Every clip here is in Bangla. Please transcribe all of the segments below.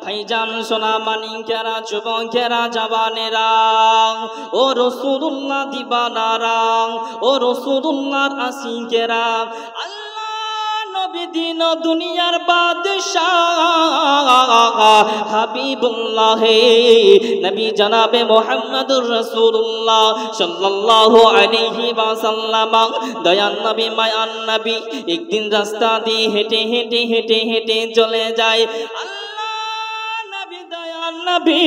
ভাইজান সোনা মানিকেরা যুবকেরা জওয়ানেরা ও রাসূলুল্লাহ দিবানারা ও রাসূলুল্লাহর আশিকেরা নবী দিন দুনিয়ার বাদশাহ হাবিবুল্লাহ নবী জনাবে মুহাম্মদুর রাসূলুল্লাহ সাল্লাল্লাহু আলাইহি ওয়াসাল্লাম দয়ান নবী মায়ান নবী একদিন রাস্তা দিয়ে হেঁটে হেঁটে হেঁটে হেঁটে চলে যায় নবী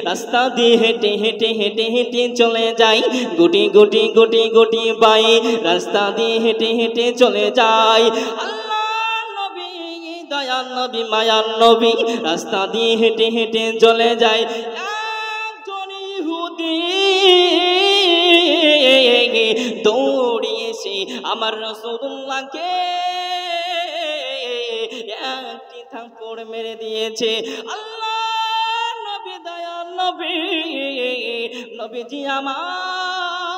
রাস্তা দিয়ে হেঁটে হেঁটে হেঁটে হেঁটে চলে যাই গুটি গুটি গুটি গুটি পাই রাস্তা দিয়ে হেঁটে হেঁটে চলে যায় নবী দয়ান নবী মায়ান নবী রাস্তা দিয়ে হেঁটে হেঁটে চলে যায় একজন ইহুদি দৌড়িয়ে এসে আমার রাসূলুল্লাহকে একটি থাপ্পড় মেরে দিয়েছে নবীজি আমার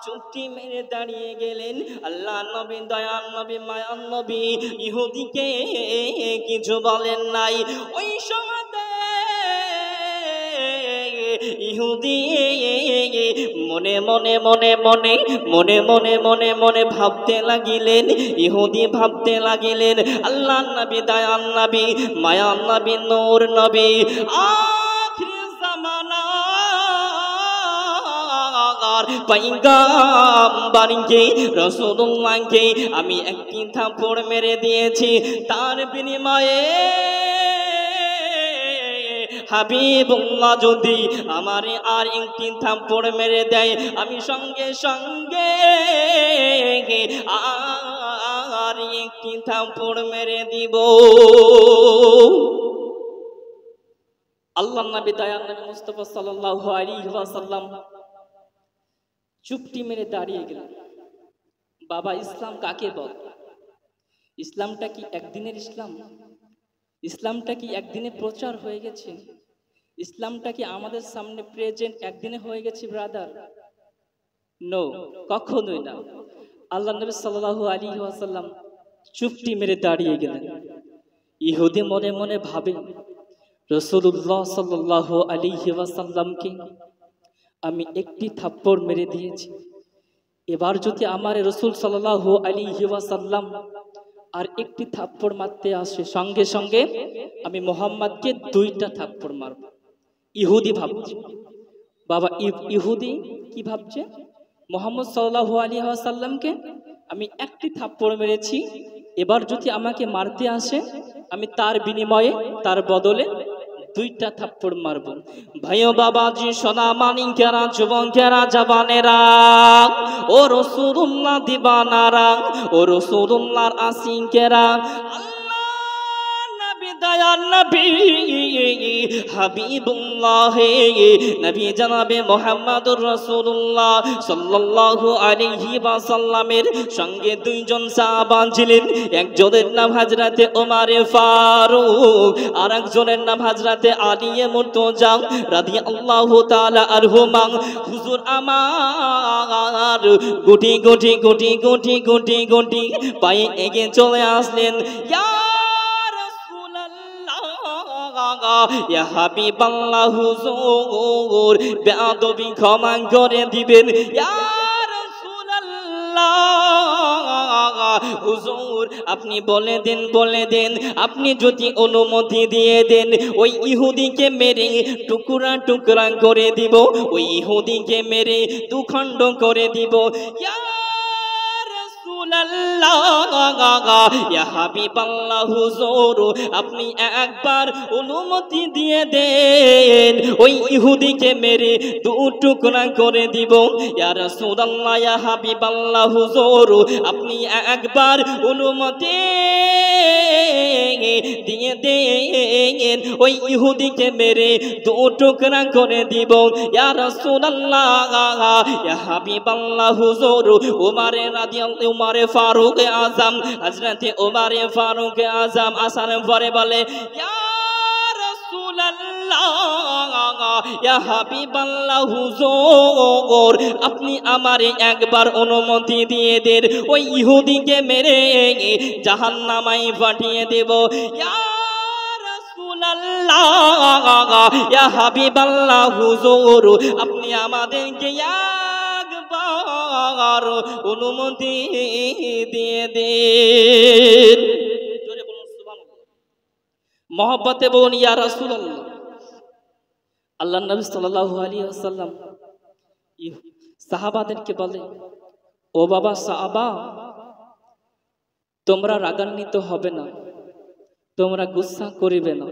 চুপটি মেরে দাঁড়িয়ে গেলেন আল্লাহ নবী দয়ান নবী মায়ান নবী ইহুদিকে কিছু বলেন নাই ওই সময়তে ইহুদি মনে মনে মনে মনে মনে মনে মনে মনে ভাবতে লাগিলেন ইহুদি ভাবতে লাগিলেন আল্লাহ নবী দয়ান নবী মায়ান নবী নূর নবী পয়গম্বরকে রাসূলুল্লাহকে আমি একটি থাপ্পড় মেরে দিয়েছি তার বিনিময়ে হাবিবুল্লাহ যদি আমারে আর একটি থাপ্পড় মেরে দেয় আমি সঙ্গে সঙ্গে আর একটি থাপ্পড় মেরে দিব আল্লাহর নবী দয়ার নবী মুস্তাফা সাল্লাল্লাহু আলাইহি ওয়াসাল্লাম চুপটি মেরে দাঁড়িয়ে গেলেন বাবা ইসলাম কাকে বলে ইসলামটা কি একদিনের ইসলাম ইসলামটা কি একদিনে প্রচার হয়ে গেছে ইসলামটা কি আমাদের সামনে প্রেজেন্ট একদিনে হয়ে গেছে ব্রাদার নো কখনোই না আল্লাহর নবী সাল্লাল্লাহু আলাইহি ওয়াসাল্লাম চুপটি মেরে দাঁড়িয়ে গেলেন ইহুদি মনে মনে ভাবে রাসূলুল্লাহ সাল্লাল্লাহু আলাইহি ওয়াসাল্লামকে আমি একটি থাপ্পড় মেরে দিয়েছি এবার যদি আমার রাসূল সাল্লাল্লাহু আলাইহি ওয়াসাল্লাম আর একটি থাপ্পড় মারতে আসে সঙ্গে সঙ্গে আমি মুহাম্মদকে দুইটা থাপ্পড় মারব ইহুদি ভাবছে বাবা ইহুদি কি ভাবছে মুহাম্মদ সাল্লাল্লাহু আলাইহি ওয়াসাল্লামকে আমি একটি থাপ্পড় মেরেছি এবার যদি আমাকে মারতে আসে আমি তার বিনিময়ে তার বদলে দুইটা থাপ্পড় মারব ভাইও বাবাজি সোনা মানিকেরা যুবকেরা জওয়ানেরা ও রাসূলুল্লাহ দিবানারা ও রাসূলুল্লাহর আশিকেরা দয়ার নবী হাবিবুল্লাহ নবী জনাবে মুহাম্মদুর রাসূলুল্লাহ সাল্লাল্লাহু আলাইহি ওয়াসাল্লামের সঙ্গে দুইজন সাহাবা ছিলেন একজনের নাম হযরতে ওমর ফারুক আর একজনের নাম হযরতে আলী মুর্তজা রাদিয়াল্লাহু তাআলা আনহুমা হুজুর আমার গুটি গুটি গুটি গুটি গুটি গুটি পায়ে এগিয়ে চলে আসলেন ইয়া হাবিবাল্লাহ হুজুর বেয়াদবি ক্ষমা করে দিবেন ইয়া রাসূলুল্লাহ হুজুর আপনি বলে দেন আপনি যদি অনুমতি দিয়ে দেন ওই ইহুদিকে মেরে টুকরা টুকরা করে দিব ওই ইহুদিকে মেরে দুখণ্ড করে দিব ইয়া ইয়া হাবিবাল্লাহ হুজুর আপনি একবার অনুমতি দিয়ে দেন ওই ইহুদিকে মেরে দু টুকরা করে দিব ইয়া রাসূলুল্লাহ ইয়া হাবিবাল্লাহ হুজুর আপনি একবার অনুমতি দিয়ে দেন ওই ইহুদিকে মেরে দু টুকরা করে দিব ইয়া রাসূলুল্লাহ ইয়া হাবিবাল্লাহ হুজুর ওমর রাদিয়াল্লাহু উমর ফারুক আজম হযরত ওমর ফারুক আজম আসার পরে বলে ইয়া রাসূলুল্লাহ ইয়া হাবিবাল্লাহ হুজুর আপনি আমারে একবার অনুমতি দিয়ে দেন ওই ইহুদিকে মেরে জাহান্নামে পাঠিয়ে দেব ইয়া রাসূলুল্লাহ ইয়া হাবিবাল্লাহ হুজুর আপনি আমাদেরকে একবার অনুমতি দিয়ে দিন। জোরে বলুন সুবহানাল্লাহ। মহব্বতে বলুন ইয়া রাসূলুল্লাহ। আল্লাহর নবী সাল্লাল্লাহু আলাইহি ওয়াসাল্লাম সাহাবাদেরকে বলে, ও বাবা সাহাবা, তোমরা রাগান্বিত হবে না, তোমরা গুসা করিবে না।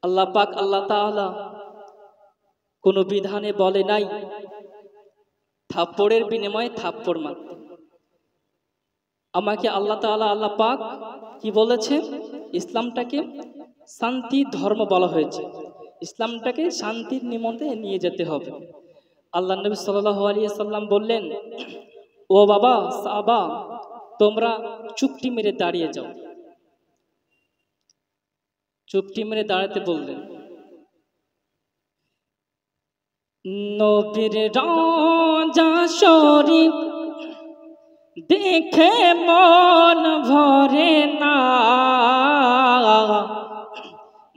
আল্লাহ পাক আল্লাহ তাআলা কোন বিধানে বলে নাই থাপ্পড়ের বিনিময়ে থাপ্পড় মারতে। আমাকে আল্লাহ তাআলা আল্লাহ পাক কি বলেছে? ইসলামটাকে শান্তি ধর্ম বলা হয়েছে, ইসলামটাকে শান্তির নিমন্তে নিয়ে যেতে হবে। আল্লাহ নবী সাল্লাল্লাহু আলাইহি সাল্লাম বললেন, ও বাবা সাহাবা, তোমরা চুপটি মেরে দাঁড়িয়ে যাও। চুপটি মেরে দাঁড়াতে বললেন। নবীর রওজা শরীফ দেখে মন ভরে না,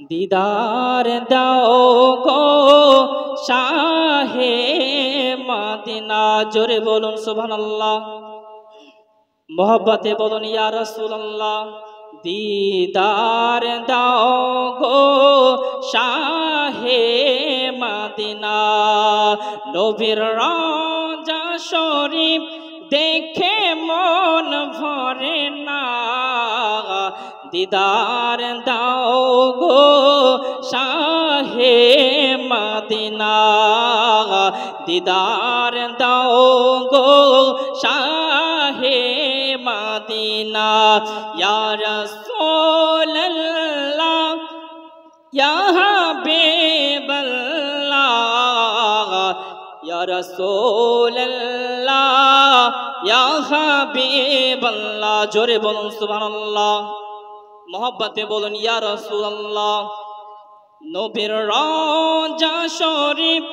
দিদার দাও গো শাহে মদিনা। জোরে বলুন সুবহানাল্লাহ। মোহব্বতে বলুন ইয়া রাসূলুল্লাহ। দিদার দাও গো শাহে মদিনা। নবীর রওজা শরীফ দেখে মন ভরে না, দিদার দাও গো শাহে মদিনা। দিদার দাও গো শাহে মদিনা। ইয়া রাসূলুল্লাহ ইয়া হাবিবাল্লাহ, ইয়া রাসূলুল্লাহ ইয়া হাবিবাল্লাহ। জোরে বলুন সুবহানাল্লাহ। মোহব্বতে বলুন ইয়া রাসূলুল্লাহ। নবীর রওজা শরীফ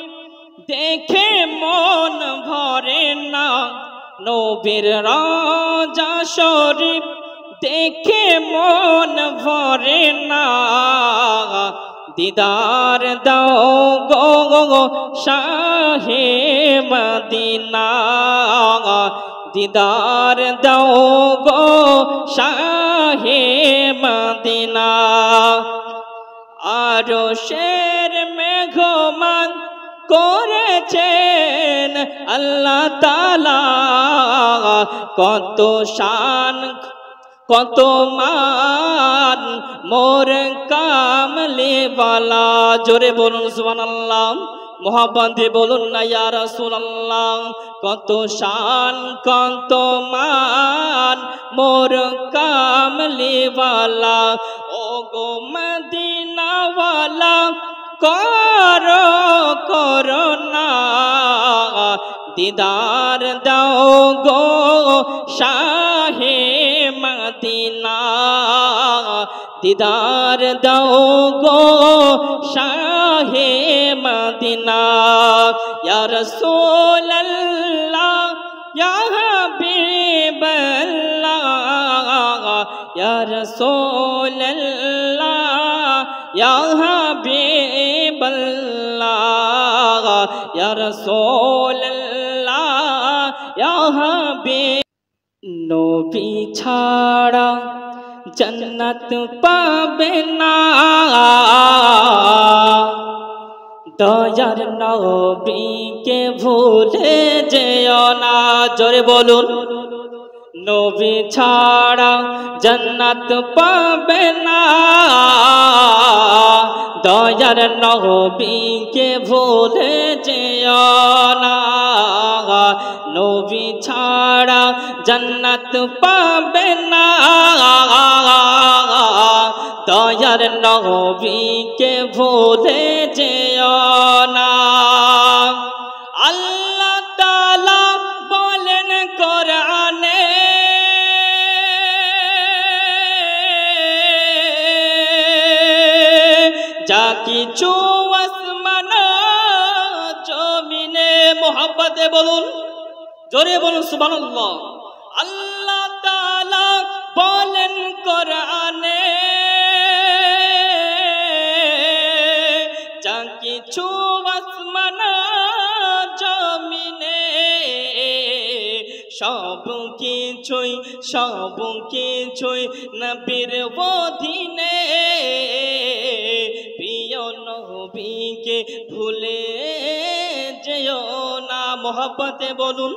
দেখে মন ভরে না, নবীর রওজা শরীফ দেখে মন ভরে না, দিদার দাও গো শাহে মদিনা। দিদার দাও গো শাহে মদিনা। আরশের মেঘমান করেছেন আল্লাহ তাআলা, কত শান কত মান মোর কামলিওয়ালা। জোরে বলুন সুবহানাল্লাহ। মোহাব্বতে বলুন না ইয়া রাসূলুল্লাহ। কত শান কত মান মোর কামলিওয়ালা। ও গো মদিনাওয়ালা করো করুণা, দিদার দাও গো শাহে মদিনা। দিদার দাও গো শাহে মদিনা। ইয়া রাসূলুল্লাহ ইয়া হাবিবাল্লাহ, ইয়া রাসূলুল্লাহ ইয়া হাবিবাল্লাহ, ইয়া রাসূলুল্লাহ ইয়া হাবিব। নবী ছাড়া জান্নাত পাবে না, দয়ার নবীকে ভুলে যেও না। জোরে বলুন। নবী ছাড়া জান্নাত পাবে না, দয়ার নবীকে ভুলে যেও না। নবী ছাড়া জান্নাত পাবে না, দয়ার নবীকে ভুলে যেও না। আল্লাহ তাআলা বলেন কোরআনে, যা কিছু আসমান জমিনে। মোহাব্বতে বলুন, জোরে বলুন সুবহানাল্লাহ। আল্লাহ তাআলা বলেন কোরআনে, কিছু আসমান জমিনে সব কিছুই নবীর অধীনে প্রিয় নবীকে ভুলে যেও না। মোহাব্বতে বলুন,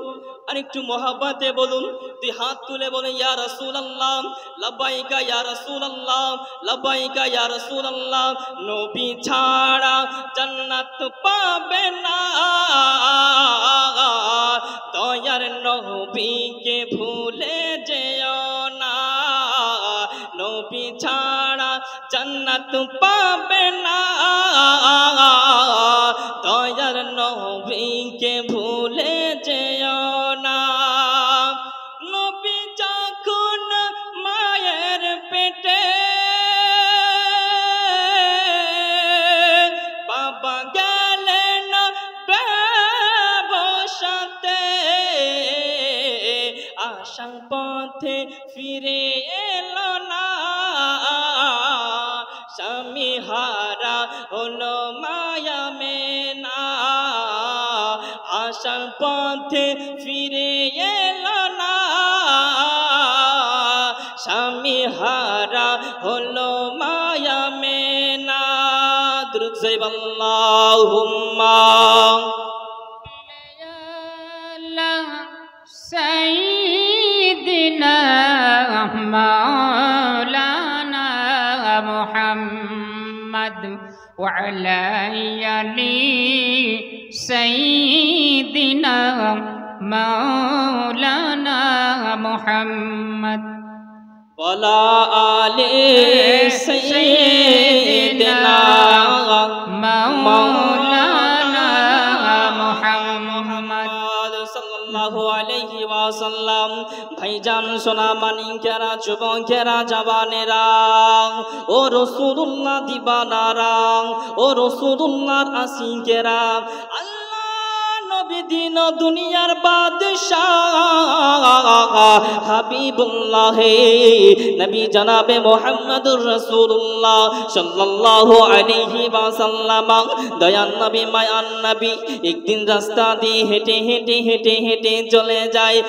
আর একটু মোহাব্বতে বলুন, দুই হাত তুলে বলুন ইয়া রাসূলুল্লাহ লাব্বাইকা ইয়া রাসূলুল্লাহ লাব্বাইকা ইয়া রাসূলুল্লাহ। নবী ছাড়া জান্নাত পাবে না, দয়ার নবীকে ভুলে যেও না। নবী ছাড়া জান্নাত পাবে না, দয়ার নবীকে ভুলে যেও না। নবী যখন মায়ের পেটে বাবা গেলেন ব্যবসাতে, আসার পথে ফিরে এলো না, স্বামী হারা হলো মায়া মেনা। আসার পথে ফিরে এলো না, স্বামী হারা হলো মায়া মেনা। দুরূদ শরীফ আল্লাহুম্মা সাইয়্যিদিনা মাওলানা মুহাম্মদ ওয়া আলা আলি সাইয়্যিদিনা মাওলানা মুহাম্মদ ওয়ালা আলি সাইয়্যিদিনা মাওলানা মুহাম্মদ সাল্লাল্লাহু আলাইহি ওয়াসাল্লাম। ভাইজান সোনা মানিকেরা, যুবকেরা, জওয়ানেরা, ও রাসূলুল্লাহ দিবানারা, ও রাসূলুল্লাহর আশিকেরা, দিন দুনিয়ার বাদশাহ হাবিবুল্লাহ নবী জনাবে মুহাম্মদুর রাসূলুল্লাহ সাল্লাল্লাহু আলাইহি ওয়াসাল্লাম, দয়ান নবী মায়ান নবী একদিন রাস্তা দিয়ে হেঁটে হেঁটে হেঁটে হেঁটে চলে যায়।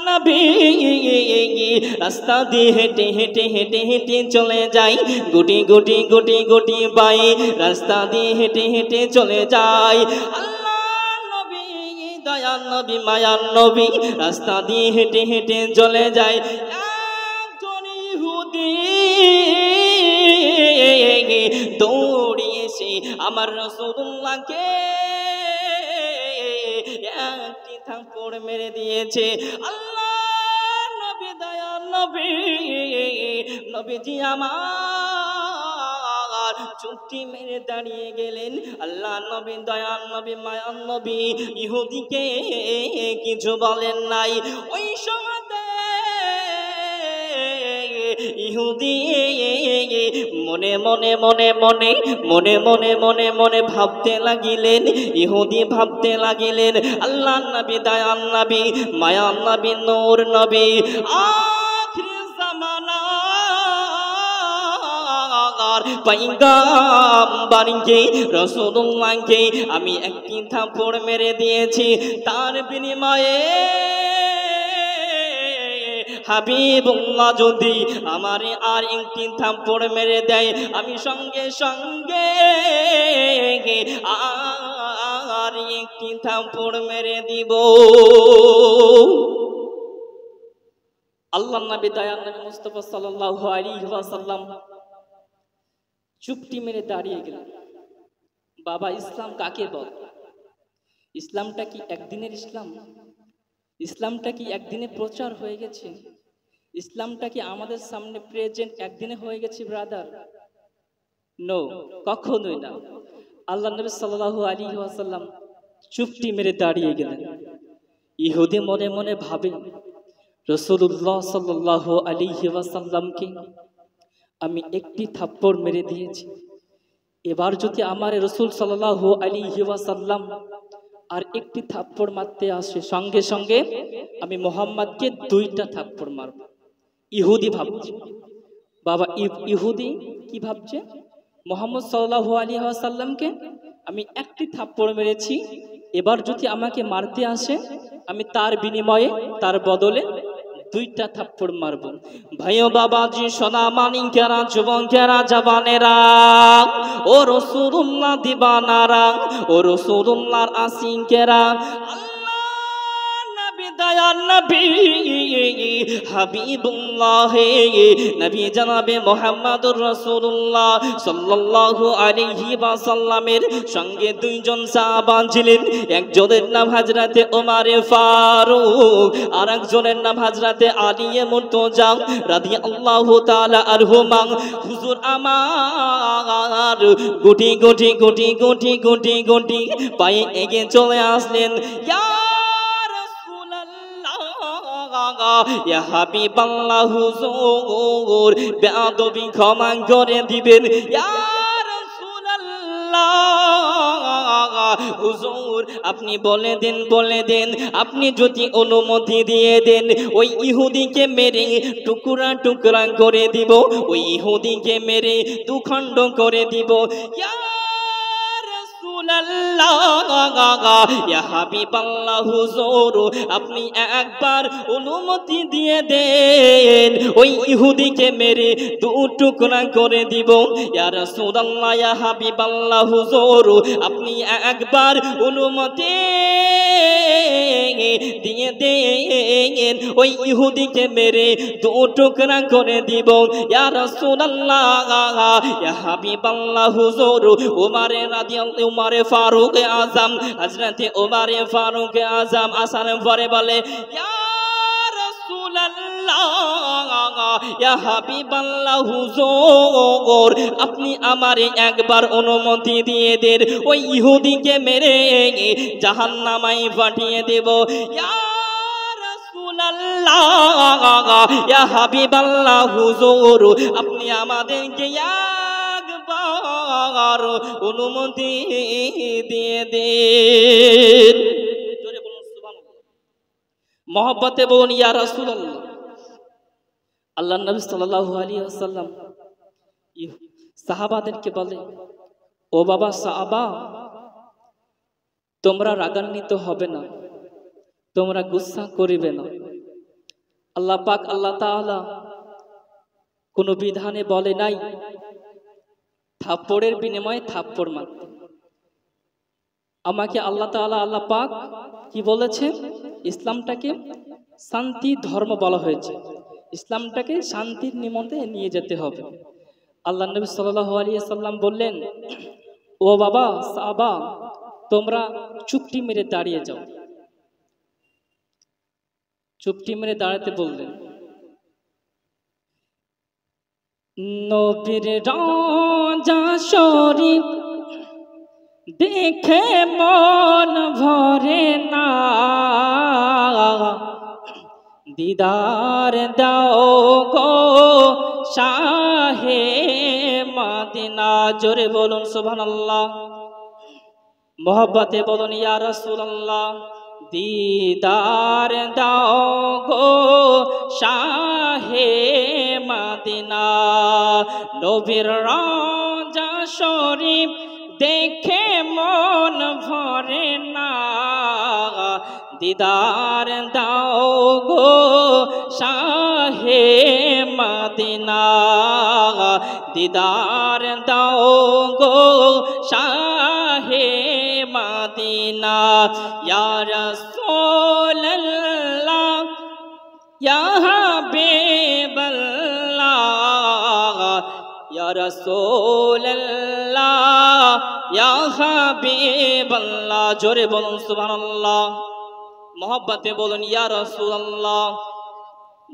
নবী রাস্তা দিয়ে হেঁটে হেঁটে হেঁটে হেঁটে চলে যায়, গুটি গুটি গুটি গুটি পাই রাস্তা দিয়ে হেঁটে হেঁটে চলে যায়। আল্লাহ নবী দয়াল নবী মায়ার নবী রাস্তা দিয়ে হেঁটে হেঁটে চলে যায়। একজন ইহুদি দৌড়িয়ে এসে আমার রাসূলুল্লাহকে একটি থাপ্পড় মেরে দিয়েছে। নবীজি আমার চুপটি মেরে দাঁড়িয়ে গেলেন। আল্লাহ নবী দয়াল নবী মায়ান নবী ইহুদিকে কিছু বলেন নাই। ওই সময়তে ইহুদি মনে মনে মনে মনে মনে মনে মনে মনে ভাবতে লাগিলেন, ইহুদি ভাবতে লাগিলেন আল্লাহ নবী দয়াল নবী মায়ান নবী নূর নবী আখির জামানার পয়গম্বরকে রাসূলুল্লাহকে আমি একটি থাপ্পড় মেরে দিয়েছি, তার বিনিময়ে হাবিবুল্লাহ যদি আমারে আর একটি থাপ্পড় মেরে দেয় আমি সঙ্গে সঙ্গে আর একটি থাপ্পড় মেরে দিব। আল্লাহর নবী দয়াল নবী মুস্তাফা সাল্লাল্লাহু আলাইহি ওয়াসাল্লাম চুপটি মেরে দাঁড়িয়ে গেলেন। বাবা ইসলাম কাকে বলে? ইসলামটা কি একদিনের ইসলাম? ইসলামটা কি একদিনে প্রচার হয়ে গেছে? ইসলামটা কি আমাদের সামনে প্রেজেন্ট একদিনে হয়ে গেছে ব্রাদার? নো, কখনোই না। আল্লাহ নবী সাল্লাল্লাহু আলাইহি ওয়াসাল্লাম চুপটি মেরে দাঁড়িয়ে গেলেন। ইহুদি মনে মনে ভাবে রাসূলুল্লাহ সাল্লাল্লাহু আলাইহি ওয়াসাল্লামকে আমি একটি থাপ্পড় মেরে দিয়েছি, এবার যদি আমার রাসূল সাল্লাল্লাহু আলাইহি ওয়াসাল্লাম আর একটি থাপ্পড় মারতে আসে সঙ্গে সঙ্গে আমি মুহাম্মদকে দুইটা থাপ্পড় মারব। ইহুদি ভাবছে। বাবা ইহুদি কি ভাবছে? মোহাম্মদ সাল্লাল্লাহু আলাইহি ওয়াসাল্লামকে আমি একটি থাপ্পড় মেরেছি, এবার যদি আমাকে মারতে আসে আমি তার বিনিময়ে তার বদলে দুইটা থাপ্পড় মারব। ভাইও বাবাজি সোনা মানিকেরা যুবকেরা জওয়ানেরা ও রাসূলুল্লাহ দিবানারা ও রাসূলুল্লাহর আশিকেরা, দয়ার নবী হাবিবুল্লাহ নবী জনাবে মুহাম্মদুর রাসূলুল্লাহ সাল্লাল্লাহু আলাইহি ওয়াসাল্লামের সঙ্গে দুইজন সাহাবা ছিলেন। একজনের নাম হযরতে ওমর ফারুক আর একজনের নাম হযরতে আলী মুর্তজা রাদিয়াল্লাহু তাআলা আনহুমা। হুজুর আমার গুটি গুটি গুটি গুটি গুটি গুটি পায়ে এগিয়ে চলে আসলেন। ইয়া হাবিবাল্লাহ হুজুর বেয়াদবি ক্ষমা করে দিবেন। ইয়া রাসূলুল্লাহ হুজুর আপনি বলে দেন আপনি যদি অনুমতি দিয়ে দেন ওই ইহুদিকে মেরে টুকরা টুকরা করে দিব, ওই ইহুদিকে মেরে দুখণ্ড করে দিব। ইয়া ইয়া হাবিবাল্লাহ হুজুর আপনি একবার অনুমতি দিয়ে দেন ওই ইহুদিকে মেরে দু টুকরা করে দিব। ইয়া রাসূলুল্লাহ ইয়া হাবিবাল্লাহ হুজুর আপনি একবার অনুমতি দিয়ে দেন ওই ইহুদিকে মেরে দু টুকরা করে দিব। ইয়া রাসূলুল্লাহ ইয়া হাবিবাল্লাহ হুজুর ওমরে রাদিয়াল্লাহু উমরে ফারুক আজম হযরতে উমরে ফারুক আজম আসার পরে বলে ইয়া রাসূলুল্লাহ ইয়া হাবিবাল্লাহ হুজুর আপনি আমারে একবার অনুমতি দিয়ে দেন ওই ইহুদিকে মেরে জাহান্নামে পাঠিয়ে দেব। ইয়া রাসূলুল্লাহ ইয়া হাবিবাল্লাহ হুজুর আপনি আমাদেরকে অনুমতি দিয়ে দেন। জোরে বলুন সুবহানাল্লাহ। মহব্বতে বলুন ইয়া রাসূলুল্লাহ। আল্লাহর নবী সাল্লাল্লাহু আলাইহি ওয়াসাল্লাম সাহাবাদেরকে বলে, ও বাবা সাহাবা তোমরা রাগান্বিত হবে না, তোমরা গুসা করিবে না। আল্লাহ পাক আল্লাহ তাআলা কোন বিধানে বলে নাই থাপ্পড়ের বিনিময়ে থাপ্পড় মারতে। আমাকে আল্লাহ তাআলা আল্লাহ পাক কি বলেছে, ইসলামটাকে শান্তি ধর্ম বলা হয়েছে, ইসলামটাকে শান্তির নিমন্ত্রণে নিয়ে যেতে হবে। আল্লাহ নবী সাল্লাল্লাহু আলাইহি ওয়াসাল্লাম বললেন, ও বাবা সাহাবা তোমরা চুপটি মেরে দাঁড়িয়ে যাও। চুপটি মেরে দাঁড়াতে বললেন। নবীর রওজা শরীফ দেখে মন ভরে না, দিদার দাও গো শাহে মদিনা। জোরে বলুন সুবহানাল্লাহ। মোহব্বতে বলুন ইয়া রাসূলুল্লাহ। দিদার দাও গো শাহে মদিনা। নবীর রওজা শরীফ দেখে মন ভরে না, দিদার দাও গো শাহে মদিনা। দিদার দাও গো শাহে মদিনা। ইয়া রাসূলুল্লাহ ইয়া হাবিবাল্লাহ ইয়া রাসূলুল্লাহ ইয়া হাবিবাল্লাহ। জোরে বলুন সুবহানাল্লাহ। মোহব্বতে বলুন ইয়া রাসূলুল্লাহ।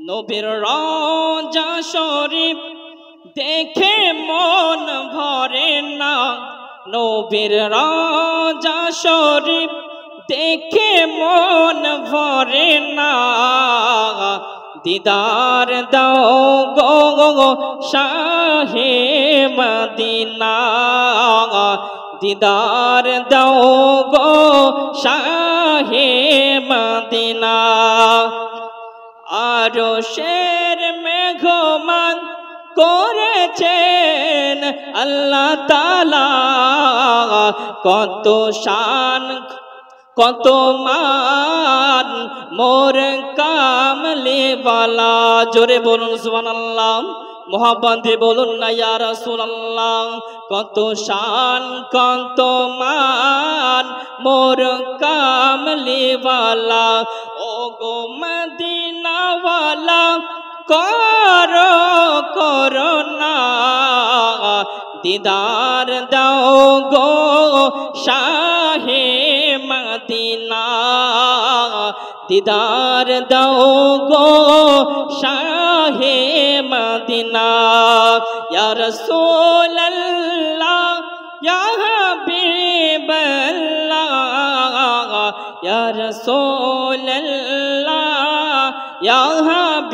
নবীর রওজা শরীফ দেখে মন ভরে না, নবীর রওজা শরীফ দেখে মন ভরে না, দিদার দাও গো শাহে মদিনা। দিদার দাও গো শাহে মদিনা। আরশের মেঘমান করেছেন আল্লাহ তাআলা কত শান কত মান মোর কামলে वाला জোরে বলুন সুবহানাল্লাহ মোহাব্বত দিয়ে বলুন না ইয়া রাসূলুল্লাহ কত শান কত মান মোর কামলে वाला ও গো মদিনা वाला করো করোনা দিদার দাও গো শাহে মদিনা দিদার দাও গো শাহে মদিনা ইয়া রাসূলুল্লাহ ইয়া হাবিবাল্লাহ ইয়া রাসূলুল্লাহ ইয়া হাবিবাল্লাহ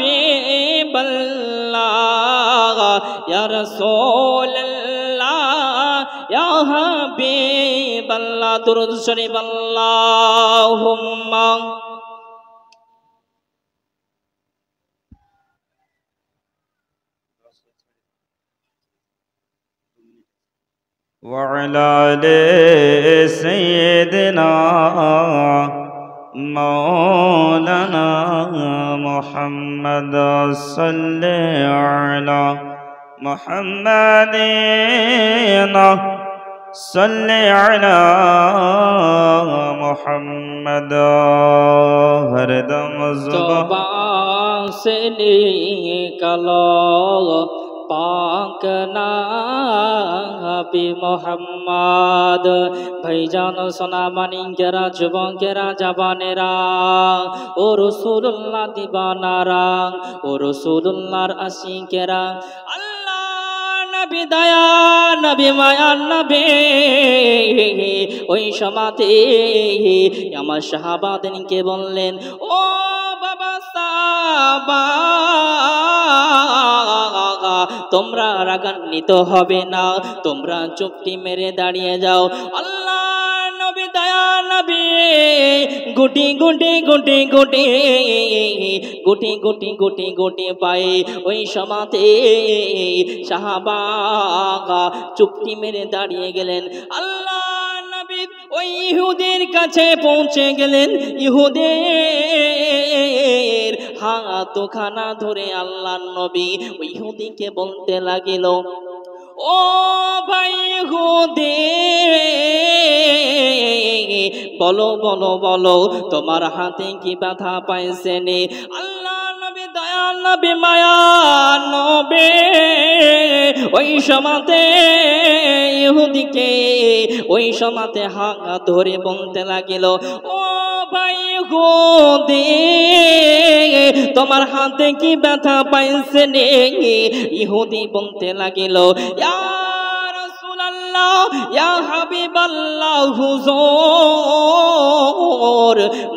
ইয়া রাসূলুল্লাহ ইয়া হাবিবাল্লাহ দুরূদ শরীফ আল্লাহুম্মা وعلى آل سيدنا مولانا محمد صلى على محمد صلى على محمد ہر دم زبان سے نکلو पाक नबी मोहम्मद भाईजान सोना मानिकेरा जुबकेरा जवानेरा ओ रसूलुल्लाह दीवानारा ओ रसूलुल्लाहर आशिकेरा अल्लाह नबी दया नबी माया नबी ওই সমাতে আমার সাহাবাদেরকে বললেন ও বাবা সাহাবা তোমরা রাগান্বিত হবে না তোমরা চুপটি মেরে দাঁড়িয়ে যাও আল্লাহ নবী দয়া নবী গুটি গুটি গুটি গুটি গুটি গুটি গুটি গুটি পায়ে ওই সমাতে সাহাবা চুপটি মেরে দাঁড়িয়ে গেলেন আল্লাহ নবী ওই ইহুদের কাছে পৌঁছে গেলেন ইহুদের হাতখানা ধরে আল্লাহর নবী ওই ইহুদিকে বলতে লাগিল ও ভাই ইহুদি বলো বলো বলো তোমার হাতে কি ব্যথা পাইছে নে আল্লাহ নবী দয়া নবী মায়া নবী ওই সমাতে ইহুদিকে ওই সমাতে হাত ধরে বলতে লাগিল ও ভাই ইহুদি তোমার হাতে কি ব্যথা পাইছে নে ইহুদি বলতে লাগিল ইয়া রাসূলুল্লাহ ইয়া হাবিবাল্লাহ হুজুর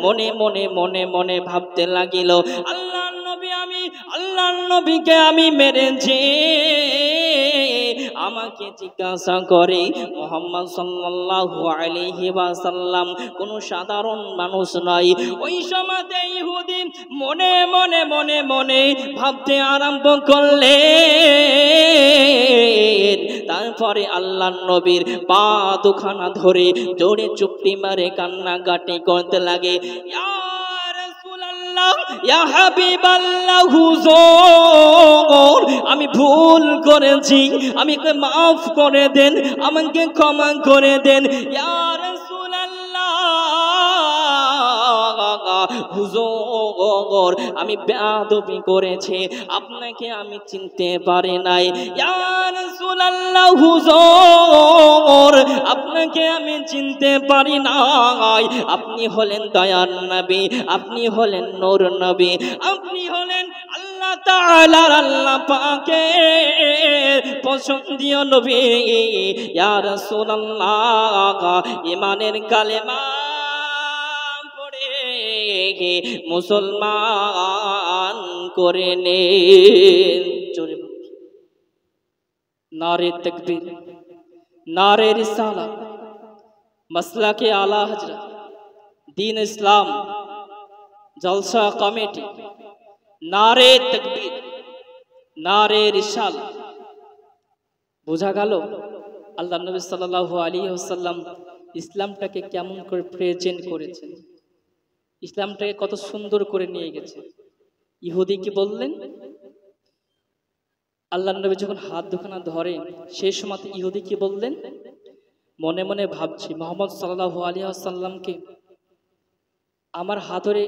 মনে মনে মনে মনে ভাবতে লাগিল আল্লাহর নবী আমি আল্লাহর নবীকে আমি মেরেছি আমাকে জিজ্ঞাসা করে মুহাম্মদ সাল্লাল্লাহু আলাইহি ওয়াসাল্লাম কোন সাধারণ মানুষ নয় ওই সময়তে ইহুদি মনে মনে মনে মনে ভাবতে আরম্ভ করলেন তারপরে আল্লাহর নবীর পা দুখানা ধরে জোরে চুপটি মারে কান্নাকাটি করতে লাগে ইয়া রাসূলুল্লাহ ইয়া হাবিবাল্লাহ হুজুর আমি ভুল করেছি আমাকে মাফ করে দেন আমাকে ক্ষমা করে দেন ইয়া রাসূলুল্লাহ হুজুর আমি বেয়াদবি করেছি আপনাকে আমি চিনতে পারি নাই ইয়া রাসূলুল্লাহ হুজুর আপনাকে আমি চিনতে পারি নাই আপনি হলেন দয়ার নবী আপনি হলেন নূর নবী আপনি হলেন আল্লাহ তাআলার আল্লাহ পাকের পছন্দীয় নবী ইয়া রাসূলুল্লাহ ঈমানের কালেমা পড়ে মুসলমান করে নেন জোরে नारे तकबीर नारे रिसालत मसला के आला हजरत दीन इस्लाम जलसा कमेटी नारे तकबीर नारे रिसालत বোঝা গেল আল্লাহ নবী সাল্লাল্লাহু আলাইহি ওয়াসাল্লাম ইসলামটাকে কেমন করে প্রেজেন্ট করেছেন, ইসলামটাকে কত সুন্দর করে নিয়ে গেছে। ইহুদি কি বললেন? আল্লাহ নবী যখন হাত দুখানা ধরে সেই সময় ইহুদি কি বললেন? মনে মনে ভাবছি মুহাম্মদ সাল্লাল্লাহু আলাইহি ওয়াসাল্লামকে আমার হাত ধরে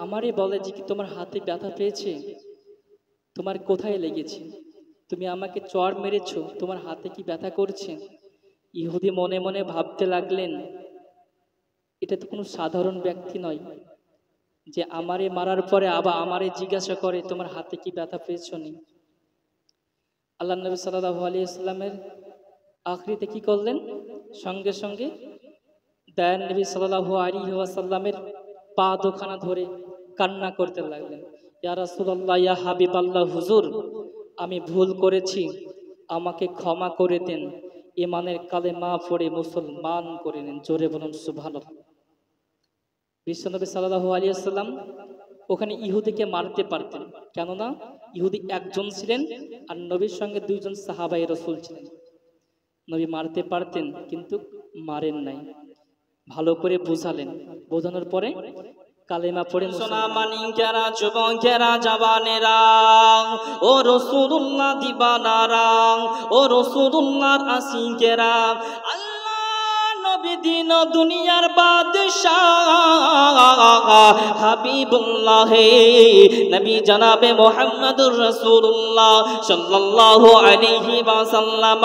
আমারই বলে যে কি তোমার হাতে ব্যথা পেয়েছে, তোমার কোথায় লেগেছে, তুমি আমাকে চড় মেরেছো, তোমার হাতে কি ব্যথা করছে? ইহুদি মনে মনে ভাবতে লাগলেন এটা তো কোনো সাধারণ ব্যক্তি নয় যে আমারে মারার পরে আবার আমারে জিজ্ঞাসা করে তোমার হাতে কি ব্যথা পেয়েছো নি। আল্লাহ নবী সাল্লাল্লাহু আলাইহি ওয়াসাল্লামের আখরিতে কি করলেন? সঙ্গে সঙ্গে দয়ান নবী সাল্লাল্লাহু আলাইহি ওয়াসাল্লামের পা দুখানা ধরে কান্না করতে লাগলেন, ইয়া রাসূলুল্লাহ, ইয়া হাবিবাল্লাহ, হুজুর আমি ভুল করেছি, আমাকে ক্ষমা করে দেন, ইমানের কালেমা পড়ে মুসলমান করে নেন। জোরে বলুন সুবহানাল্লাহ। বিশ্বনবী সাল্লাল্লাহু আলাইহি ওয়াসাল্লাম ওখানে ইহুদিকে মারতে পারতেন, কেননা ইহুদি একজন ছিলেন আর নবীর সঙ্গে দুইজন সাহাবায়ে রাসূল ছিলেন। নবী মারতে পারতেন কিন্তু মারেন নাই, ভালো করে বোঝালেন, বোঝানোর পরে কালেমা পড়ে সোনামানিকেরা, যুবকেরা, জওয়ানেরা, ও রাসূলুল্লাহ দিবানারা, ও রাসূলুল্লাহর আশিকেরা, নবী দিন দুনিয়ার বাদশাহ হাবিবুল্লাহ নবী জনাবে মুহাম্মদুর রাসূলুল্লাহ সাল্লাল্লাহু আলাইহি ওয়াসাল্লাম,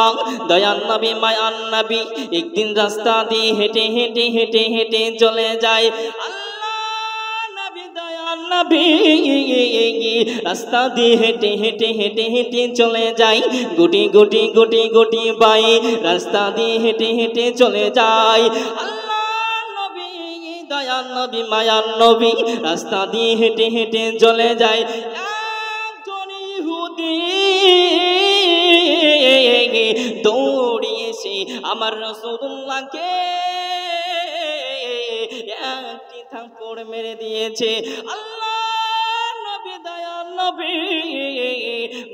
দয়ান নবী, মায়ান নবী একদিন রাস্তা দিয়ে হেঁটে হেঁটে হেঁটে হেঁটে চলে যায়। নবী রাস্তা দিয়ে হেঁটে হেঁটে হেঁটে হেঁটে চলে যাই, গুটি গুটি গুটি গুটি পাই রাস্তা দিয়ে হেঁটে হেঁটে চলে যায়। আল্লাহ নবী, দয়ান নবী, মায়ান নবী রাস্তা দিয়ে হেঁটে হেঁটে চলে যায়। একজন ইহুদি দৌড়িয়েছে আমার রাসূলুল্লাহকে একটি থাপ্পড় মেরে দিয়েছে।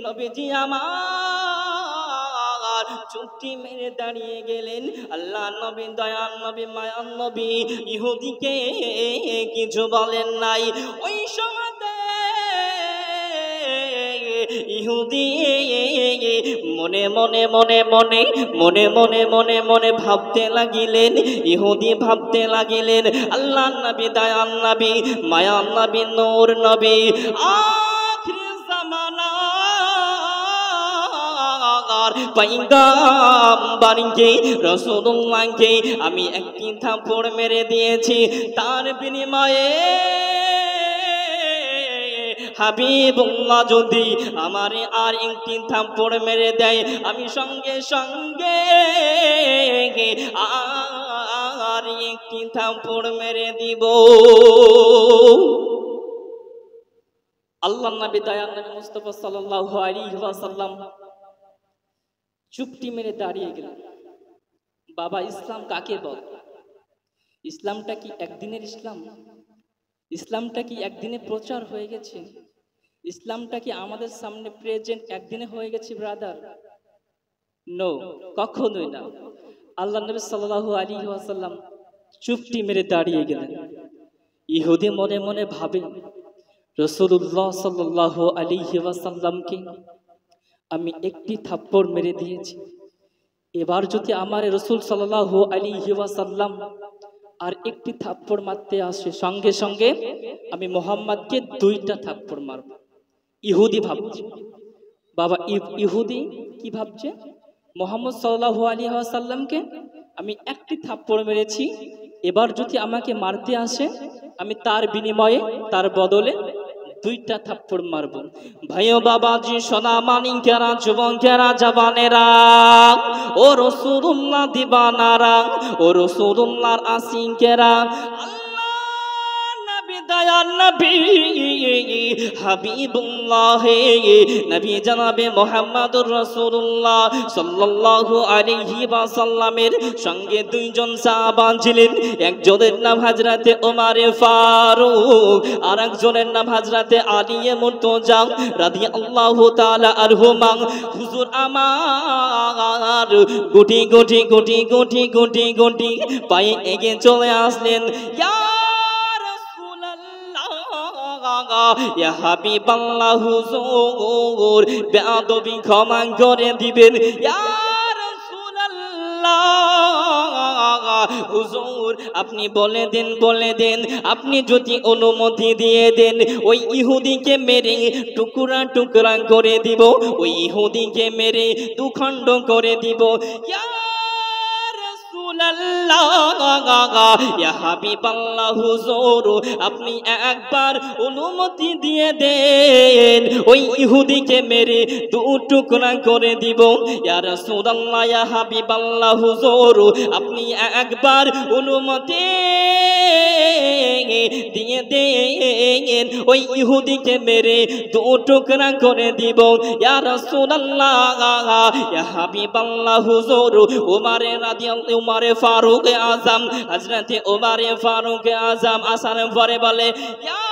নবীজি আমার চুপটি মেরে দাঁড়িয়ে গেলেন। আল্লাহ নবী, দয়ান নবী, মায়ান নবী ইহুদিকে কিছু বলেন নাই। ওই সময় ইহুদি মনে মনে মনে মনে মনে মনে মনে মনে ভাবতে লাগিলেন, ইহুদি ভাবতে লাগিলেন আল্লাহ নবী, দয়ান নবী, মায়ান নবী, নূর নবী আখির জামানার পয়গম্বরকে রাসূলুল্লাহকে আমি একটি থাপ্পড় মেরে দিয়েছি, তার বিনিময়ে হাবিবুল্লাহ যদি আমারে আর একটি থাপ্পড় মেরে দেয় আমি সঙ্গে সঙ্গে আর একটি থাপ্পড় মেরে দিব। আল্লাহর নবী, দয়ার নবী মুস্তাফা সাল্লাল্লাহু আলাইহি ওয়াসাল্লাম চুপটি মেরে দাঁড়িয়ে গেলেন। বাবা, ইসলাম কাকে বলে? ইসলামটা কি একদিনের ইসলাম? ইসলামটা কি একদিনে প্রচার হয়ে গেছে? ইসলামটা কি আমাদের সামনে প্রেজেন্ট একদিনে হয়ে গেছে ব্রাদার? নো, কখনোই না। আল্লাহ নবী সাল্লাল্লাহু আলাইহি ওয়াসাল্লাম চুপটি মেরে দাঁড়িয়ে গেলেন। ইহুদি মনে মনে ভাবে রাসূলুল্লাহ সাল্লাল্লাহু আলাইহি ওয়াসাল্লামকে আমি একটি থাপ্পড় মেরে দিয়েছি, এবার যদি আমার রাসূল সাল্লাল্লাহু আলাইহি ওয়াসাল্লাম আর একটি থাপ্পড় মারতে আসে সঙ্গে সঙ্গে আমি মুহাম্মদকে দুইটা থাপ্পড় মারব। ইহুদি ভাবছে। বাবা, ইহুদি কি ভাবছে? মুহাম্মদ সাল্লাল্লাহু আলাইহি ওয়াসাল্লামকে আমি একটি থাপ্পড় মেরেছি, এবার যদি আমাকে মারতে আসে আমি তার বিনিময়ে, তার বদলে দুইটা থাপ্পড় মারব। ভাইও বাবাজি, সোনা মানিকেরা, যুবকেরা, জওয়ানেরা, ও রাসূলুল্লাহ দিবানারা, ও রাসূলুল্লাহর আশিকেরা, আল্লাহ নবী দয়ার নবী হাবিবুল্লাহ নবী জনাবে মুহাম্মদুর রাসূলুল্লাহ সাল্লাল্লাহু আলাইহি ওয়াসাল্লামের সঙ্গে দুইজন সাহাবা ছিলেন। একজনের নাম হযরতে ওমর ফারুক, আর একজনের নাম হযরতে আলী মুর্তজা রাদিয়াল্লাহু তাআলা আনহুমা। হুজুর আমার গুটি গুটি গুটি গুটি গুটি গুটি পায়ে এগিয়ে চলে আসলেন। ইয়া রাসূলুল্লাহ, ইয়া হাবিবাল্লাহ, হুজুর বেয়াদবি ক্ষমা করে দিবেন। ইয়া হুজুর আপনি বলে দেন আপনি যদি অনুমতি দিয়ে দেন ওই ইহুদিকে মেরে টুকরা টুকরা করে দিব, ওই ইহুদিকে মেরে দুখণ্ড করে দিব। ইয়া রাসূলুল্লাহ, ইয়া হাবিবাল্লাহ, হুজুর আপনি একবার অনুমতি দিয়ে দেন ওই ইহুদিকে মেরে দু টুকরা করে দিব। ইয়া রাসূলুল্লাহ, ইয়া হাবিবাল্লাহ, হুজুর আপনি একবার অনুমতি দিয়ে দেন ওই ইহুদিকে মেরে দু টুকরা করে দিব। ইয়া রাসূলুল্লাহ, ইয়া হাবিবাল্লাহ, হুজুর উমরে ফারুক আজম হযরতে উমরে ফারুক আজম আসার পরে বলে, ইয়া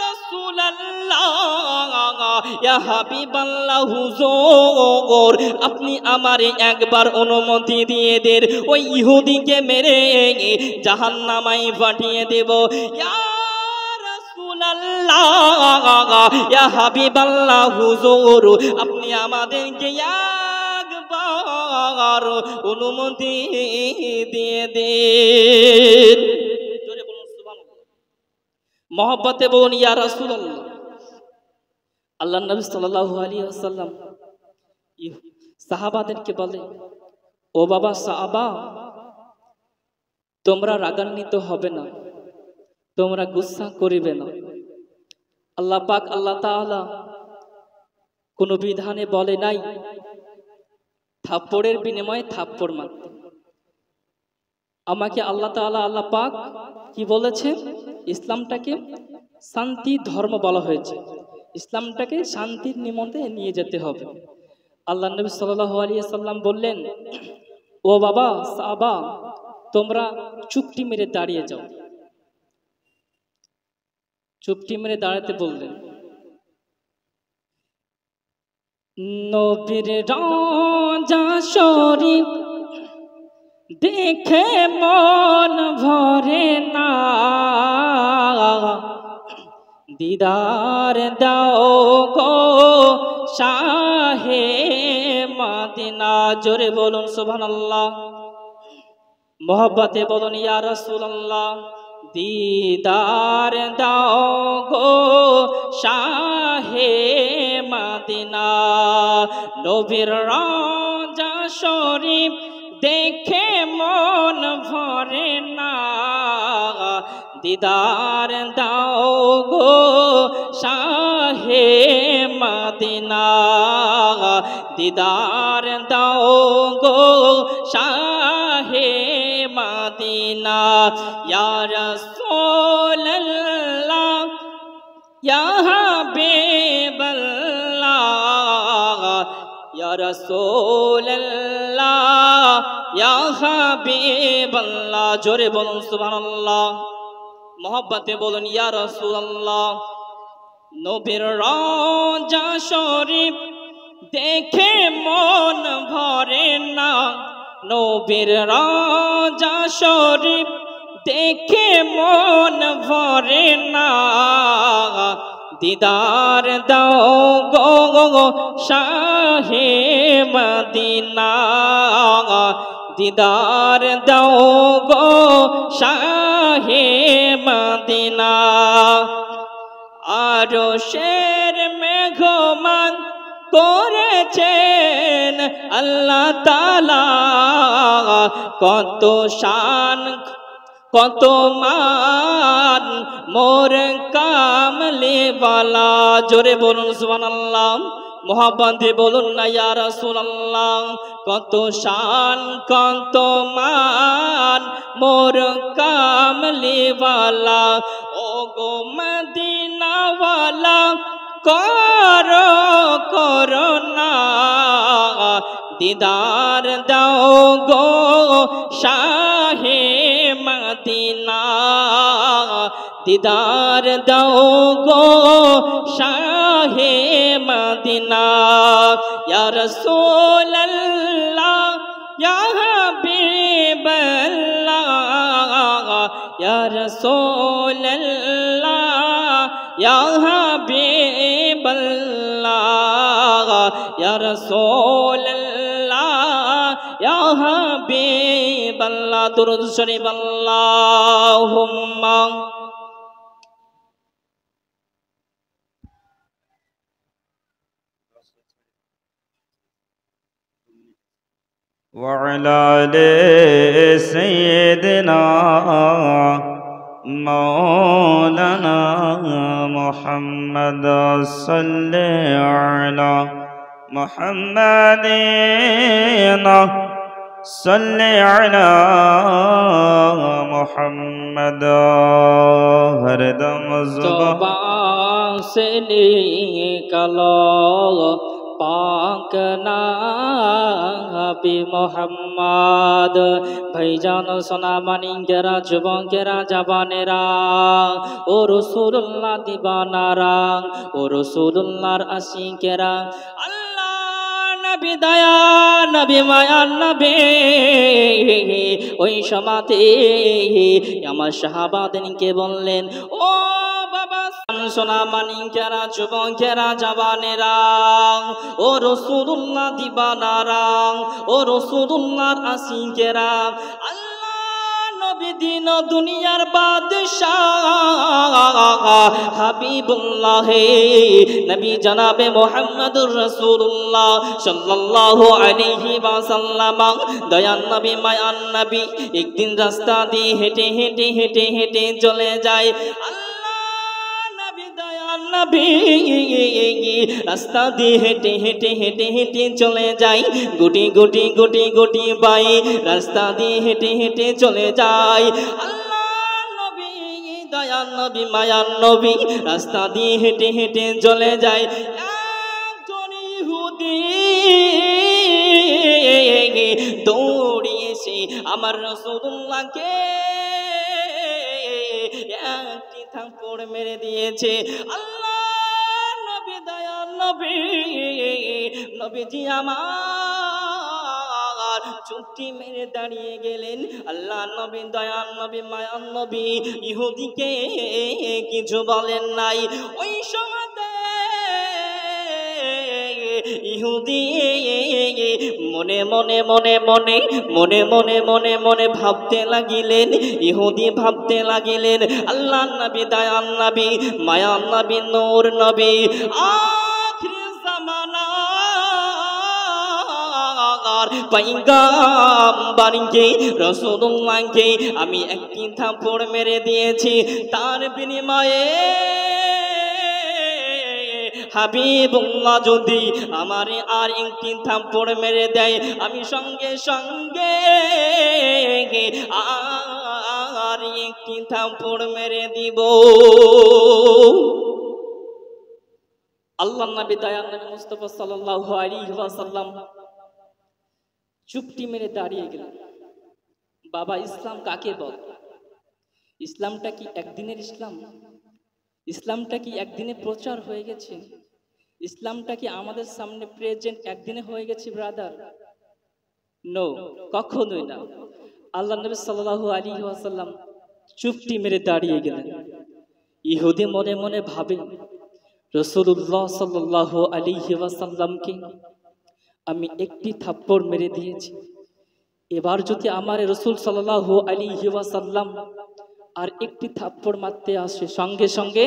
রাসূলুল্লাহ, ইয়া হাবিবাল্লাহ, হুজুর আপনি আমারে একবার অনুমতি দিয়ে দেন ওই ইহুদিকে মেরে জাহান্নামায় পাঠিয়ে দেব। ইয়া রাসূলুল্লাহ, ইয়া হাবিবাল্লাহ, হুজুর আপনি আমাদেরকে একবার অনুমতি দিয়ে দেন। জোরে বলুন সুবহানাল্লাহ। মহব্বতে বলুন ইয়া রাসূলুল্লাহ। আল্লাহ নবী সাল্লাল্লাহু আলাইহি ওয়াসাল্লাম সাহাবাদেরকে বলে, ও বাবা সাহাবা, তোমরা রাগান্বিত হবে না, তোমরা গুসা করিবে না। আল্লাহ পাক আল্লাহ তাআলা কোন বিধানে বলে নাই থাপ্পড়ের বিনিময়ে থাপ্পড় মারতে। আমাকে আল্লাহ তাআলা আল্লাহ পাক কি বলেছে, ইসলামটাকে শান্তি ধর্ম বলা হয়েছে, ইসলামটাকে শান্তির নিমন্তে নিয়ে যেতে হবে। আল্লাহ নবী সাল্লাল্লাহু আলাইহি ওয়াসাল্লাম বললেন, ও বাবা সাহাবা, তোমরা চুপটি মেরে দাঁড়িয়ে যাও। চুপটি মেরে দাঁড়াতে বললেন। নবীর রওজা শরীফ দেখে মন ভরে না, দিদার দাও গো শাহে মদিনা। জোরে বলুন সুবহানাল্লাহ। মোহব্বতে বলুন ইয়া রাসূলুল্লাহ। দিদার দাও গো শাহে মদিনা। নবীর রওজা শরীফ দেখে মন ভরে না, দিদার দাও গো শাহে মদিনা। দিদার দাও গো শাহে মদিনা। ইয়া রাসূলুল্লাহ, ইয়া হাবিবাল্লাহ, ইয়া রাসূলুল্লাহ, ইয়া হাবিবাল্লাহ। জোরে বলুন সুবহানাল্লাহ। মোহব্বতে বলুন ইয়া রাসূলুল্লাহ। নবীর রওজা শরীফ দেখে মন ভরে না, নবীর রওজা শরীফ দেখে মন ভরে না, দিদার দাও গো শাহে মদিনা। দিদার দাও গো শাহে মদিনা। আরশের মেঘমান করেছেন আল্লাহ তাআলা, কত শান কত মান মোর কামলিওয়ালা। জোরে বলুন সুবহানাল্লাহ। মোহাব্বতে বলুন না ইয়া রাসূলুল্লাহ। কত শান কত মান মোর কামলিওয়ালা। ও গো মদিনাওয়ালা করো করুণা দিদার দাও গো শাহে মদিনা দিদার দাও গো শাহে মদিনা ইয়া রাসূলুল্লাহ ইয়া হাবিবাল্লাহ ইয়া রাসূলুল্লাহ ইয়া হাবিবাল্লাহ ইয়া রাসূলুল্লাহ ইয়া হাবিবাল্লাহ দুরূদ শরীফ আল্লাহুম্মা وعلى آل سيدنا مولانا محمد صل على محمد صل على محمد ہر دم زبان سے نکلو পাক নবী মোহাম্মদ ভাইজান সোনা মানিকেরা যুবকেরা জওয়ানেরা ও রাসূলুল্লাহ দিবানারা ও রাসূলুল্লাহর আশিকেরা নবী দয়া নবী মায়া নবী ওই সমাতে আমার সাহাবাদেরকে বললেন ও বাবা সোনা মানিকেরা যুবকেরা জওয়ানেরা ও রাসূলুল্লাহ দিবানারা ও রাসূলুল্লাহর আশিকেরা দিন দুনিয়ার বাদশাহ হাবিবুল্লাহ নবী জনাবে মুহাম্মদুর রাসূলুল্লাহ সাল্লাল্লাহু আলাইহি ওয়াসাল্লাম দয়ান নবী মায়ান নবী একদিন রাস্তা দিয়ে হেঁটে হেঁটে হেঁটে হেঁটে চলে যায় নবী রাস্তা দিয়ে হেঁটে হেঁটে হেঁটে হেঁটে চলে যাই গুটি গুটি গুটি গুটি বাই রাস্তা দিয়ে হেঁটে হেঁটে চলে যায় নবী দয়ান নবী মায়ান নবী রাস্তা দিয়ে হেঁটে হেঁটে চলে যায় একজন ইহুদি দৌড়িয়ে এসে আমার রাসূলুল্লাহকে একটি থাপ্পড় মেরে দিয়েছে নবীজি আমার চুপটি মেরে দাঁড়িয়ে গেলেন আল্লাহ নবী দয়ান নবী মায়ান নবী ইহুদিকে কিছু বলেন নাই ওই সময়তে ইহুদি মনে মনে মনে মনে মনে মনে মনে মনে ভাবতে লাগিলেন ইহুদি ভাবতে লাগিলেন আল্লাহ নবী দয়ান নবী মায়ান নবী নূর নবী পয়গম্বরকে রাসূলুল্লাহকে আমি একটি থাপ্পড় মেরে দিয়েছি তার বিনিময়ে হাবিবুল্লাহ যদি আমারে আর একটি থাপ্পড় মেরে দেয় আমি সঙ্গে সঙ্গে আর একটি থাপ্পড় মেরে দিব আল্লাহর নবী দয়ার নবী মুস্তাফা সাল্লাল্লাহু আলাইহি ওয়াসাল্লাম চুপটি মেরে দাঁড়িয়ে গেলেন বাবা ইসলাম কাকে বলে ইসলামটা কি একদিনের ইসলাম ইসলামটা কি একদিনে প্রচার হয়ে গেছে ইসলামটা কি আমাদের সামনে প্রেজেন্ট একদিনে হয়ে গেছে ব্রাদার নো কখনোই না আল্লাহ নবী সাল্লাল্লাহু আলাইহি ওয়াসাল্লাম চুপটি মেরে দাঁড়িয়ে গেলেন ইহুদি মনে মনে ভাবে রাসূলুল্লাহ সাল্লাল্লাহু আলাইহি ওয়াসাল্লামকে আমি একটি থাপ্পড় মেরে দিয়েছি এবার যদি আমার রাসূল সাল্লাল্লাহু আলাইহি ওয়াসাল্লাম আর একটি থাপ্পড় মারতে আসে সঙ্গে সঙ্গে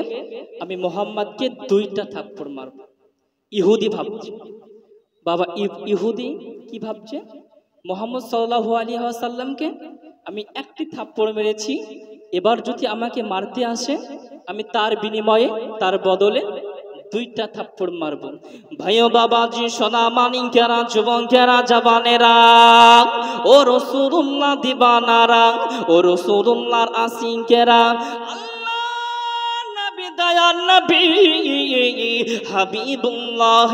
আমি মুহাম্মদকে দুইটা থাপ্পড় মারব ইহুদি ভাবছে বাবা ইহুদি কি ভাবছে মুহাম্মদ সাল্লাল্লাহু আলাইহি ওয়াসাল্লামকে আমি একটি থাপ্পড় মেরেছি এবার যদি আমাকে মারতে আসে আমি তার বিনিময়ে তার বদলে দুইটা থাপ্পড় মারব ভাইও বাবাজি সোনা মানিকেরা যুবকেরা জওয়ানেরা ও রাসূলুল্লাহ দিবানারা ও রাসূলুল্লাহর আশিকেরা আল্লাহ দয়ার নবী হাবিবুল্লাহ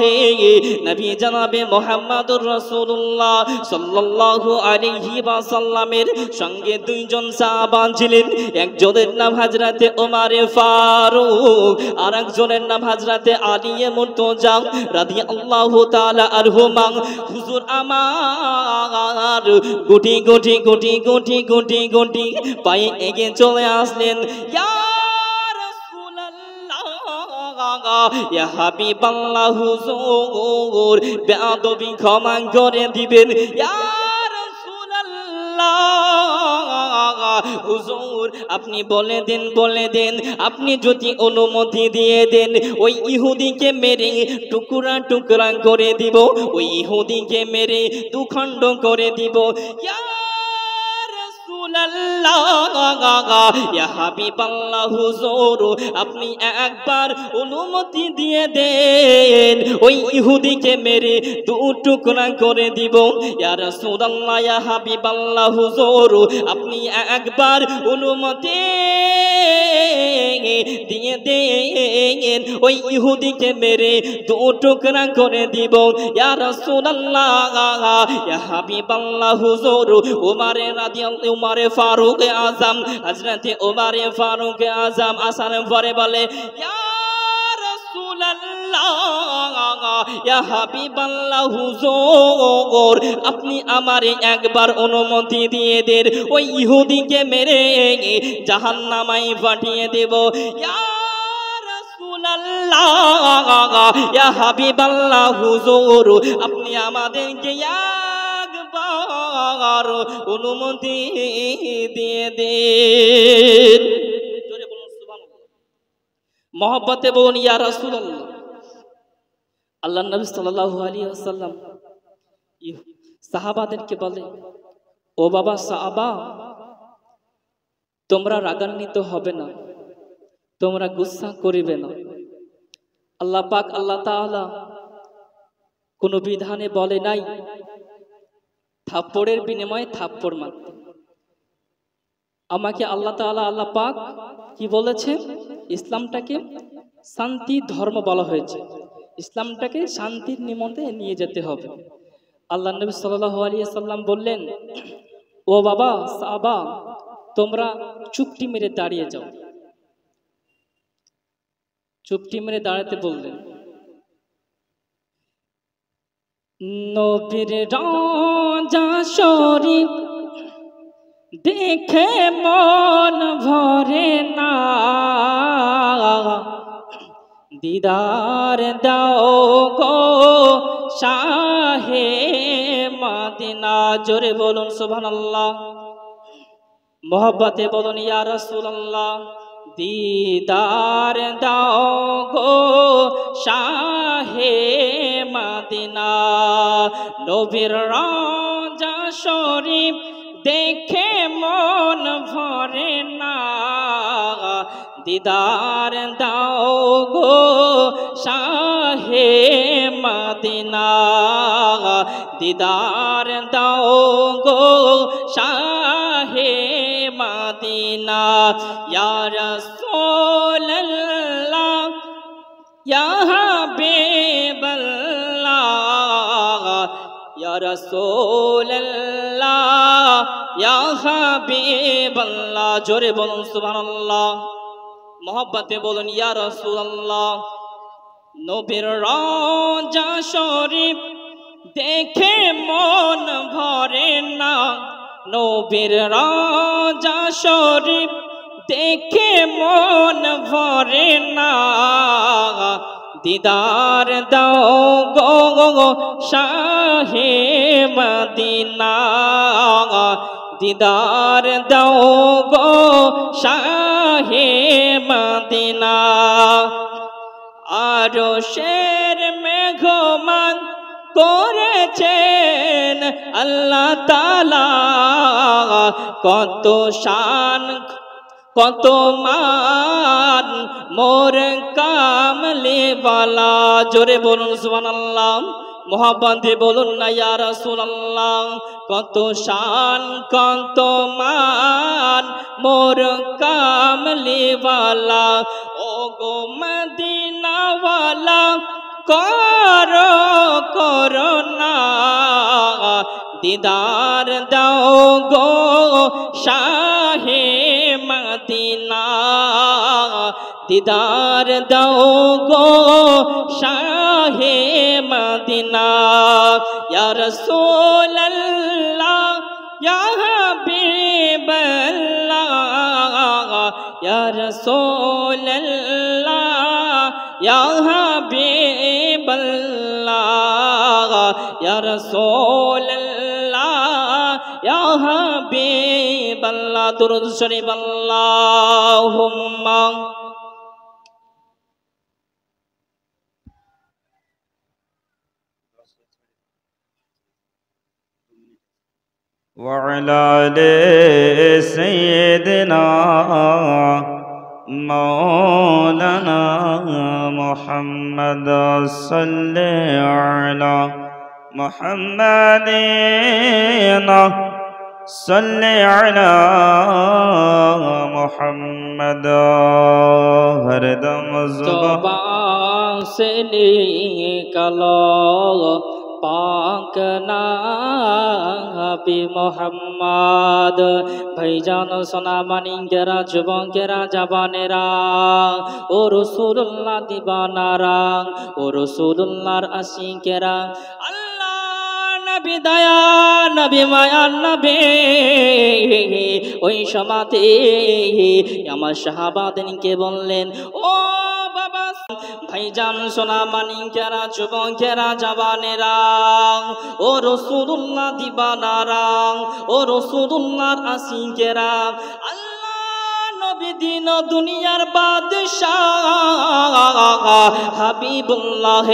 নবী জনাবে মুহাম্মদুর রাসূলুল্লাহ সাল্লাল্লাহু আলাইহি ওয়াসাল্লামের সঙ্গে দুইজন সাহাবা ছিলেন। একজনের নাম হযরতে ওমর ফারুক, আর একজনের নাম হযরতে আলী মুর্তজা রাদিয়াল্লাহু তাআলা আনহুমা। হুজুর আমার গুটি গুটি গুটি গুটি গুটি গুটি পায়ে এগিয়ে চলে আসলেন। ইয়া রাসূলুল্লাহ, ইয়া হাবিবাল্লাহ, হুজুর বেয়াদবি ক্ষমা করে দিবেন। ইয়া রাসূলুল্লাহ, হুজুর আপনি বলে দেন, আপনি যদি অনুমতি দিয়ে দেন ওই ইহুদিকে মেরে টুকরা টুকরা করে দিব, ওই ইহুদিকে মেরে দুখণ্ড করে দিব। ইয়া রাসূলুল্লাহ, ইয়া হাবিবাল্লাহ, হুজুর আপনি একবার অনুমতি দিয়ে দেন, ওই ইহুদিকে মেরে দু টুকরা করে দিব। ইয়া রাসূলুল্লাহ, ইয়া হাবিবাল্লাহ, হুজুর আপনি একবার অনুমতি দিয়ে দেন, ওই ইহুদিকে মেরে দু টুকরা করে দিব। ইয়া রাসূলুল্লাহ, ইয়া হাবিবাল্লাহ, হুজুর ওমরে রাদিয়াল্লাহু ওমরে ফারুক আযম হযরতে ওমরে ফারুক আযম আসার পরে বলে, ইয়া রাসূলুল্লাহ, ইয়া হাবিবাল্লাহ, হুজুর আপনি আমারে একবার অনুমতি দিয়ে দেন, ওই ইহুদিকে মেরে জাহান্নামায় পাঠিয়ে দেব। ইয়া রাসূলুল্লাহ, ইয়া হাবিবাল্লাহ, হুজুর আপনি আমাদেরকে একবার অনুমতি দিয়ে দেন। জোরে বলুন সুবহানাল্লাহ। মহব্বতে বলুন ইয়া রাসূলুল্লাহ। আল্লাহর নবী সাল্লাল্লাহু আলাইহি ওয়াসাল্লাম সাহাবাদেরকে বলে, ও বাবা সাহাবা, তোমরা রাগান্বিত হবে না, তোমরা গুসা করিবে না। আল্লাহ পাক আল্লাহ তাআলা কোন বিধানে বলে নাই থাপ্পড়ের বিনিময়ে থাপ্পড় মারতে। আমাকে আল্লাহ তাআলা আল্লাহ পাক কি বলেছেন, ইসলামটাকে শান্তি ধর্ম বলা হয়েছে, ইসলামটাকে শান্তির নিমন্তে নিয়ে যেতে হবে। আল্লাহ নবী সাল্লাল্লাহু আলাইহি সাল্লাম বললেন, ও বাবা সাহাবা, তোমরা চুপটি মেরে দাঁড়িয়ে যাও। চুপটি মেরে দাঁড়াতে বললেন। নবীর রাজা শরীফ দেখে মন ভরে না, দিদার দাও গো শাহে মদিনা। জোরে বলুন সুবহানাল্লাহ। মোহব্বতে বলুন ইয়া রাসূলুল্লাহ। দিদার দাও গো শাহে মদিনা। নবীর রাজা শরীফ দেখে মন ভরে না, দিদার দাও গো শাহে মদিনা। দিদার দাও গো শাহে মদিনা। ইয়া রাসূলুল্লাহ, ইয়া হাবিবাল্লাহ, ইয়া রাসূলুল্লাহ, ইয়া হাবিবাল্লাহ। জোরে বলুন সুবহানাল্লাহ। মোহব্বতে বলুন ইয়া রাসূলুল্লাহ। নবীর রওজা শরীফ দেখে মন ভরে না, নবীর রওজা শরীফ দেখে মন ভরে না, দিদার দাও গো শাহে মদিনা। দিদার দাও গো শাহে মদিনা। আরশের মেঘমান করেছেন আল্লাহ তাআলা, কত শান কত মান মোর কামলে বালা। জোরে বলুন সুবহানাল্লাহ। মোহাম্মদ দিয়ে বলুন না ইয়া রাসূলুল্লাহ, কত শান কত মান মোর কামলিওয়ালা, ও গো মদিনাওয়ালা করো করোনা, দিদার দাও গো শাহে মদিনা, দিদার দাও গো শাহে মদিনা। ইয়া রাসূলুল্লাহ ইয়া হাবিবাল্লাহ, ইয়া রাসূলুল্লাহ ইয়া হাবিবাল্লাহ, ইয়া রাসূলুল্লাহ ইয়া হাবিবাল্লাহ। দুরূদ শরীফ আল্লাহুম্মা وعلى آل سيدنا مولانا محمد صل على محمد صل على محمد ہر دم ज़ुबान से निकलो पाक नबी मोहम्मद। भाईजान सोना मानिंगेरा जुबंगेरा जबानेरा ओ रसूलुल्लाह दीवानारा ओ रसूलुल्लाहर आशिकेरा নবী দয়া নবী মায়া নবী ওই সমাতে আমার সাহাবাদেরকে বললেন, ও বাবা ভাইজান সোনা মানিকেরা যুবকেরা জওয়ানেরা ও রাসূলুল্লাহ দিবানারা ও রাসূলুল্লাহর আশিকেরা, দিন দুনিয়ার বাদশাহ হাবিবুল্লাহ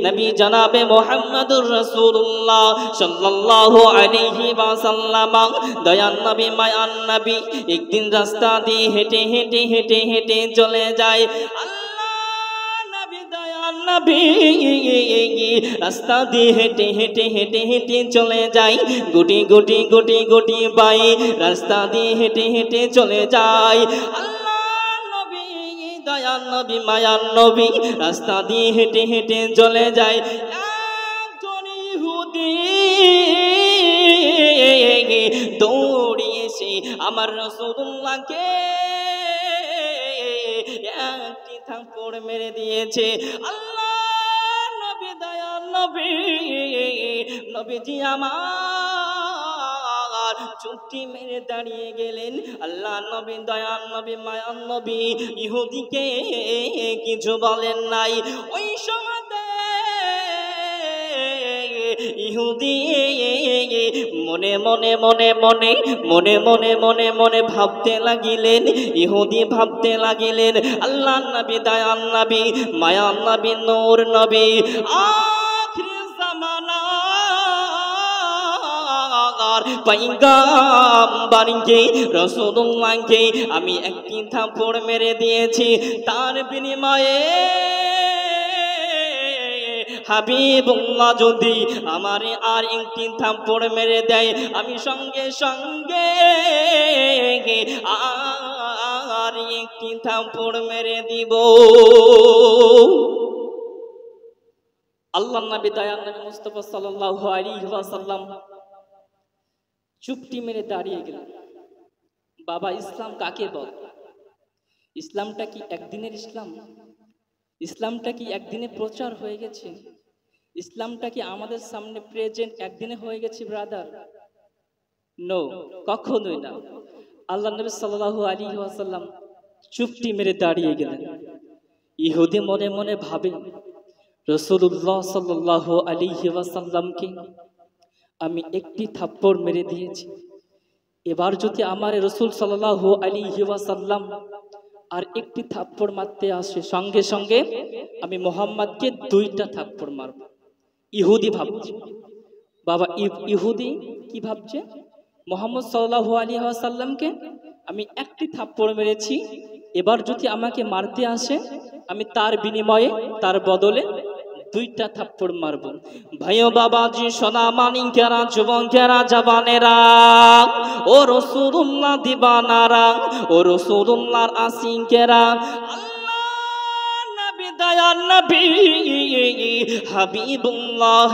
নবী জনাবে মুহাম্মদুর রাসূলুল্লাহ সাল্লাল্লাহু আলাইহি ওয়াসাল্লাম দয়ান নবী মায়ান নবী একদিন রাস্তা দিয়ে হেঁটে হেঁটে হেঁটে হেঁটে চলে যায়। নবী রাস্তা দিয়ে হেঁটে হেঁটে হেঁটে হেঁটে চলে যাই, গুটি গুটি গুটি গুটি পাই রাস্তা দিয়ে হেঁটে হেঁটে চলে যায়। নবী দয়ান নবী মায়ান নবী রাস্তা দিয়ে হেঁটে হেঁটে চলে যায়। একজন ইহুদি দৌড়িয়ে এসে আমার রাসূলুল্লাহকে একটি থাপ্পড় মেরে দিয়েছে। নবীজি আমার চুপটি মেরে দাঁড়িয়ে গেলেন। আল্লাহ নবী দয়ান নবী মায়ান নবী ইহুদিকে কিছু বলেন নাই। ওই সময়তে ইহুদি মনে মনে মনে মনে মনে মনে মনে মনে ভাবতে লাগিলেন, ইহুদি ভাবতে লাগিলেন আল্লাহ নবী দয়ান নবী মায়ান নবী নূর নবী পয়গম্বরকে রাসূলুল্লাহকে আমি একটি থাপ্পড় মেরে দিয়েছি, তার বিনিময়ে হাবিবুল্লাহ যদি আমারে আর একটি থাপ্পড় মেরে দেয় আমি সঙ্গে সঙ্গে আর একটি থাপ্পড় মেরে দিব। আল্লাহর নবী দয়ার নবী মুস্তাফা সাল্লাল্লাহু আলাইহি ওয়াসাল্লাম চুপটি মেরে দাঁড়িয়ে গেলেন। বাবা ইসলাম কাকে বলে? ইসলামটা কি একদিনের ইসলাম? ইসলামটা কি একদিনে প্রচার হয়ে গেছে? ইসলামটা কি আমাদের সামনে প্রেজেন্ট একদিনে হয়ে গেছে ব্রাদার? নো, কখনোই না। আল্লাহ নবী সাল্লাল্লাহু আলাইহি ওয়াসাল্লাম চুপটি মেরে দাঁড়িয়ে গেলেন। ইহুদি মনে মনে ভাবে রাসূলুল্লাহ সাল্লাল্লাহু আলাইহি ওয়াসাল্লামকে আমি একটি থাপ্পড় মেরে দিয়েছি, এবার যদি আমার রাসূল সাল্লাল্লাহু আলাইহি ওয়াসাল্লাম আর একটি থাপ্পড় মারতে আসে সঙ্গে সঙ্গে আমি মুহাম্মদকে দুইটা থাপ্পড় মারব। ইহুদি ভাবছে। বাবা ইহুদি কি ভাবছে? মুহাম্মদ সাল্লাল্লাহু আলাইহি ওয়াসাল্লামকে আমি একটি থাপ্পড় মেরেছি, এবার যদি আমাকে মারতে আসে আমি তার বিনিময়ে তার বদলে দুইটা থাপ্পড় মারবো। ভাইও বাবাজি সোনা মানিকেরা যুবকেরা জবানেরা ও রাসূলুল্লাহ দিবানারা ও রাসূলুল্লাহর আশিকেরা দয়ার নবী হাবিবুল্লাহ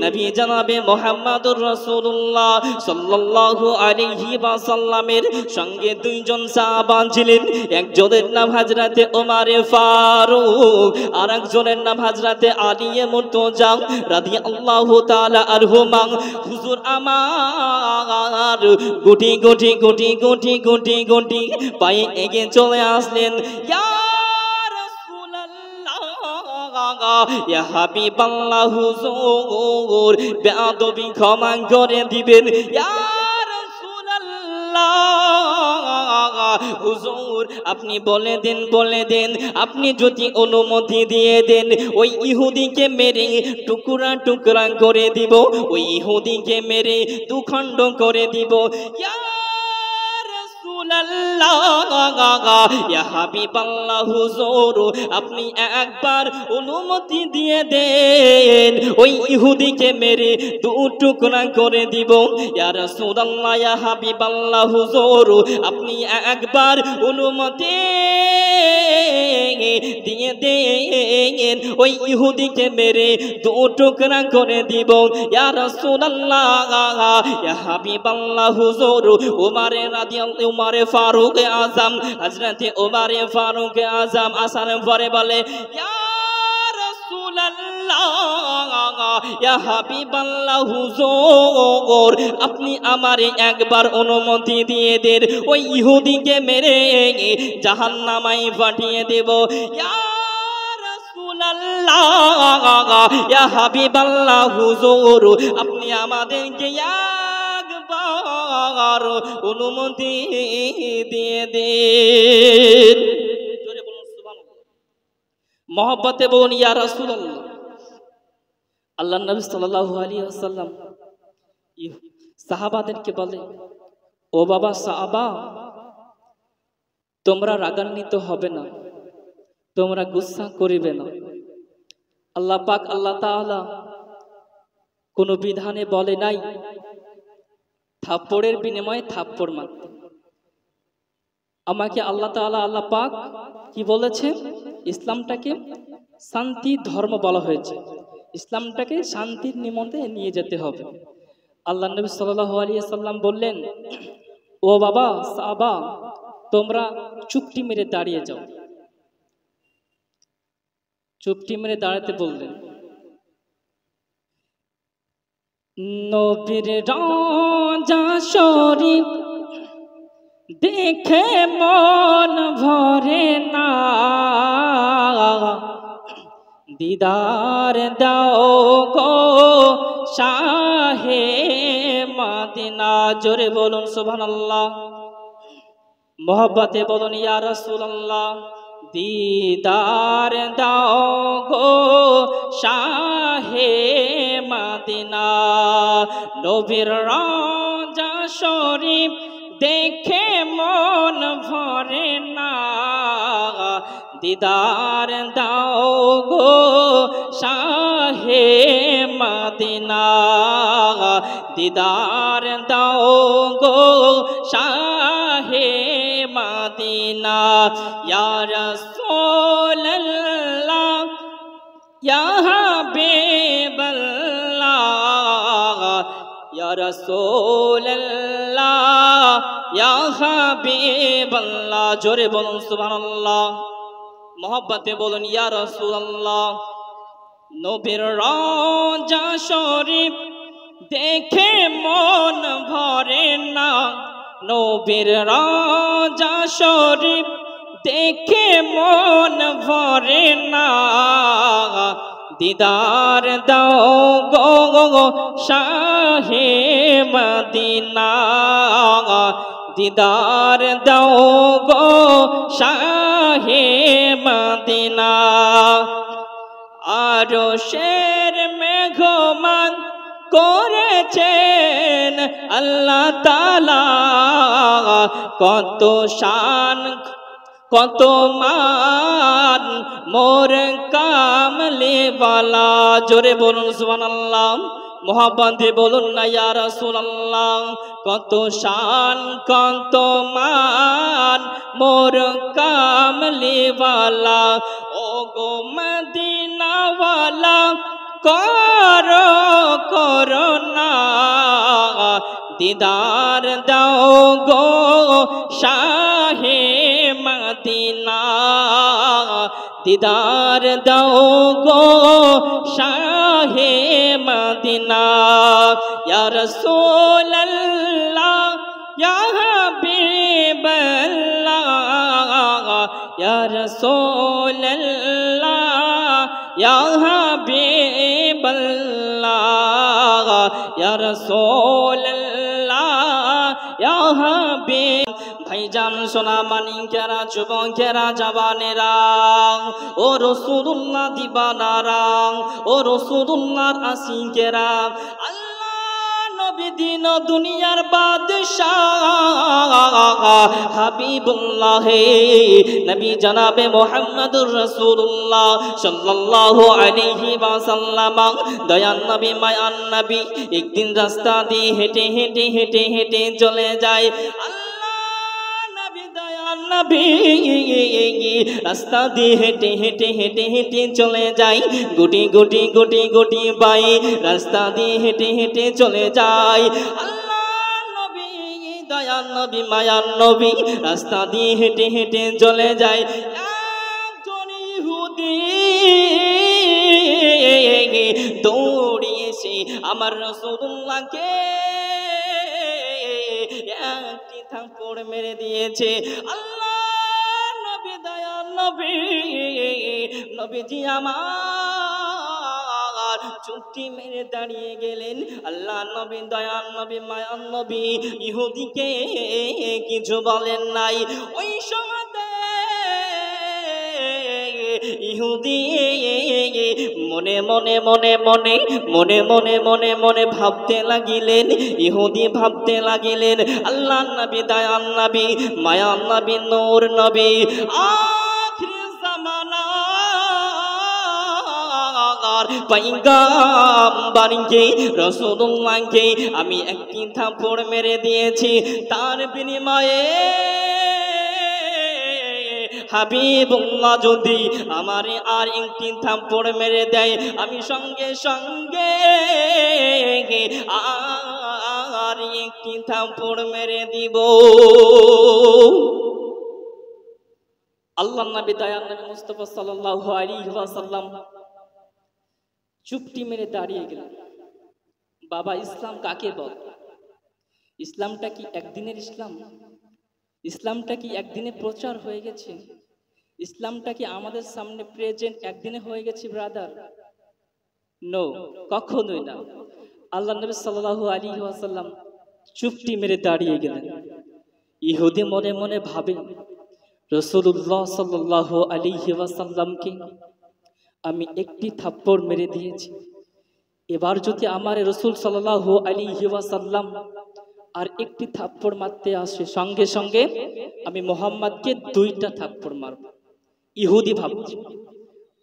নবী জনাবে মুহাম্মদুর রাসূলুল্লাহ সাল্লাল্লাহু আলাইহি ওয়াসাল্লামের সঙ্গে দুইজন সাহাবা ছিলেন। একজনের নাম হযরতে ওমর ফারুক আর একজনের নাম হযরতে আলী মুর্তজা রাদিয়াল্লাহু তাআলা আনহুমা। হুজুর আমার গুটি গুটি গুটি গুটি গুটি গুটি পায়ে এগিয়ে চলে আসলেন। ইয়া হাবিবাল্লাহ হুজুর বেয়াদবি ক্ষমা করে দিবেন। ইয়া রাসূলুল্লাহ হুজুর আপনি বলে দেন আপনি যদি অনুমতি দিয়ে দেন ওই ইহুদিকে মেরে টুকরা টুকরা করে দিব, ওই ইহুদিকে মেরে দুখণ্ড করে দিব। ইয়া ইয়া হাবিবাল্লাহ হুজুর আপনি একবার অনুমতি দিয়ে দেন ওই ইহুদিকে মেরে দু টুকরা করে দিব। ইয়া রাসূলুল্লাহ ইয়া হাবিবাল্লাহ হুজুর আপনি একবার অনুমতি দিয়ে দেন ওই ইহুদিকে মেরে দু টুকরা করে দিব। ইয়া রাসূলুল্লাহ ইয়া হাবিবাল্লাহ হুজুর উমর ফারুক আজম হযরত উমর ফারুক আজম আসার পরে বলে ইয়া রাসূলুল্লাহ ইয়া হাবিবাল্লাহ হুজুর আপনি আমারে একবার অনুমতি দিয়ে দেন ওই ইহুদিকে মেরে জাহান্নামায় পাঠিয়ে দেব। ইয়া রাসূলুল্লাহ ইয়া হাবিবাল্লাহ হুজুর আপনি আমাদেরকে একবার অনুমতি দিয়ে দেন। জোরে বলুন সুবহানাল্লাহ। মহব্বতে বলুন ইয়া রাসূলুল্লাহ। আল্লাহর নবী সাল্লাল্লাহু আলাইহি ওয়াসাল্লাম সাহাবাদেরকে বলে ও বাবা সাহাবা তোমরা রাগান্বিত হবে না, তোমরা গুসা করিবে না। আল্লাহ পাক আল্লাহ তাআলা কোন বিধানে বলে নাই থাপ্পড়ের বিনিময়ে থাপ্পড় মারতে। আমাকে আল্লাহ তাআলা আল্লাহ পাক কি বলেছে ইসলামটাকে শান্তি ধর্ম বলা হয়েছে, ইসলামটাকে শান্তির নিমন্ত্রণে নিয়ে যেতে হবে। আল্লাহ নবী সাল্লাল্লাহু আলাইহি সাল্লাম বললেন ও বাবা সাহাবা তোমরা চুপটি মেরে দাঁড়িয়ে যাও। চুপটি মেরে দাঁড়াতে বললেন। নবীর রাজা শরীফ দেখে মন ভরে না, দিদার দাও গো শাহে মদিনা। জোরে বলুন সুবহানাল্লাহ। মোহব্বতে বলুন ইয়া রাসূলুল্লাহ। দিদার দাও গো শাহে মদিনা। নবীর রাজা শরীফ দেখে মন ভরে না, দিদার দাও গো শাহে মদিনা। দিদার দাও গো শাহে মদিনা। ইয়া রাসূলুল্লাহ ইয়া হাবিবাল্লাহ ইয়া রাসূলুল্লাহ ইয়া হাবিবাল্লাহ। জোরে বলুন সুবহানাল্লাহ। মোহব্বতে বলুন ইয়া রাসূলুল্লাহ। নবীর রওজা শরীফ দেখে মন ভরে না, নবীর রওজা শরীফ দেখে মন ভরে না, দিদার দাও গো শাহে মদিনা। দিদার দাও গো শাহে মদিনা। আরশের মেঘমান করেছেন আল্লাহ তাআলা, কত শান কত মান মোর কামলে বালা। জোরে বলুন সুবহানাল্লাহ, মোহাব্বত দিয়ে বলুন না ইয়া রাসূলুল্লাহ। কত শান কত মান মোর কামলে বালা। ও গো মদিনা ওয়ালা করো করোনা, দিদার দাও গো শাহে মদিনা, দিদার দাও গো শাহে মদিনা। ইয়া রাসূলুল্লাহ ইয়া হাবিবাল্লাহ, ইয়া রাসূলুল্লাহ ইয়া হাবিবাল্লাহ, ইয়া রাসূলুল্লাহ ইয়া হাবিব। ভাইজান সোনা মানিকেরা যুবকেরা জওয়ানেরা, ও রাসূলুল্লাহ দিবানারা, ও রাসূলুল্লাহর আশিকেরা, দিন দুনিয়ার বাদশাহ হাবিবুল্লাহ নবী জনাবে মুহাম্মদুর রাসূলুল্লাহ সাল্লাল্লাহু আলাইহি ওয়াসাল্লাম, দয়ান নবী মায়ান নবী একদিন রাস্তা দিয়ে হেঁটে হেঁটে হেঁটে হেঁটে চলে যায়। নবী রাস্তা দিয়ে হেঁটে হেঁটে হেঁটে হেঁটে চলে যায়, গুটি গুটি গুটি গুটি পাই রাস্তা দিয়ে হেঁটে হেঁটে চলে যায়। আল্লাহ নবী দয়ার নবী মায়ার নবী রাস্তা দিয়ে হেঁটে হেঁটে চলে যায়। একজন ইহুদি দৌড়িয়ে এসে আমার রাসূলুল্লাহকে একটি থাপ্পড় মেরে দিয়েছে। নবীজি আমার চুপটি মেরে দাঁড়িয়ে গেলেন। আল্লাহ নবী দয়াল নবী মায়ান নবী ইহুদিকে কিছু বলেন নাই। ওই সময়তে ইহুদি মনে মনে মনে মনে মনে মনে মনে মনে ভাবতে লাগিলেন, ইহুদি ভাবতে লাগিলেন আল্লাহ নবী দয়াল নবী মায়ান নবী নূর নবী আখির জামানার পয়গম্বরকে রাসূলুল্লাহকে আমি একটি থাপ্পড় মেরে দিয়েছি, তার বিনিময়ে হাবিবুল্লাহ যদি আমারে আর একটি থাপ্পড় মেরে দেয় আমি সঙ্গে সঙ্গে আর একটি থাপ্পড় মেরে দিব। আল্লাহর নবী দয়ার নবী মুস্তাফা সাল্লাল্লাহু আলাইহি ওয়াসাল্লাম চুপটি মেরে দাঁড়িয়ে গেলেন। বাবা ইসলাম কাকে বলে? ইসলামটা কি একদিনের ইসলাম? ইসলামটা কি একদিনে প্রচার হয়ে গেছে? ইসলামটা কি আমাদের সামনে প্রেজেন্ট একদিনে হয়ে গেছে ব্রাদার? নো, কখনোই না। আল্লাহ নবী সাল্লাল্লাহু আলাইহি ওয়াসাল্লাম চুপটি মেরে দাঁড়িয়ে গেলেন। ইহুদি মনে মনে ভাবে রাসূলুল্লাহ সাল্লাল্লাহু আলাইহি ওয়াসাল্লামকে আমি একটি থাপ্পড় মেরে দিয়েছি, এবার যদি আমার রাসূল সাল্লাল্লাহু আলাইহি ওয়াসাল্লাম আর একটি থাপ্পড় মারতে আসে সঙ্গে সঙ্গে আমি মুহাম্মদকে দুইটা থাপ্পড় মারব। ইহুদি ভাবছে।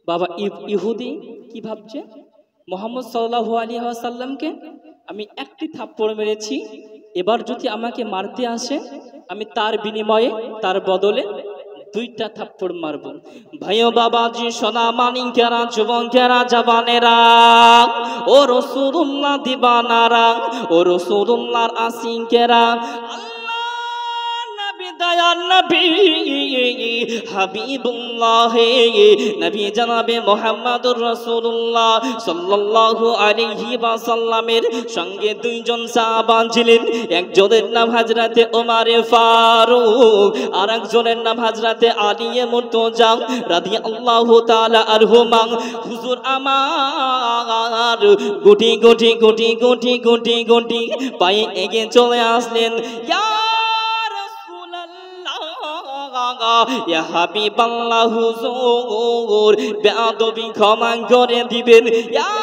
বাবা ইহুদি কি ভাবছে? মুহাম্মদ সাল্লাল্লাহু আলাইহি ওয়াসাল্লামকে আমি একটি থাপ্পড় মেরেছি, এবার যদি আমাকে মারতে আসে আমি তার বিনিময়ে তার বদলে দুইটা থাপ্পড় মারব। ভাইও বাবাজি সোনা মানিকেরা যুবকেরা জওয়ানেরা, ও রাসূলুল্লাহ দিবানারা, ও রাসূলুল্লাহর আশিকেরা, দয়ার নবী হাবিবুল্লাহ নবী জনাবে মুহাম্মদুর রাসূলুল্লাহ সাল্লাল্লাহু আলাইহি ওয়াসাল্লামের সঙ্গে দুইজন সাহাবা ছিলেন। একজনের নাম হযরতে ওমর ফারুক আর একজনের নাম হযরতে আলী মুর্তজা রাদিয়াল্লাহু তাআলা আনহুমা। হুজুর আমার গুটি গুটি গুটি গুটি গুটি গুটি পায়ে এগিয়ে চলে আসলেন। ইয়া হাবিবাল্লাহ হুজুর বেয়াদবি ক্ষমা করে দিবেন। ইয়া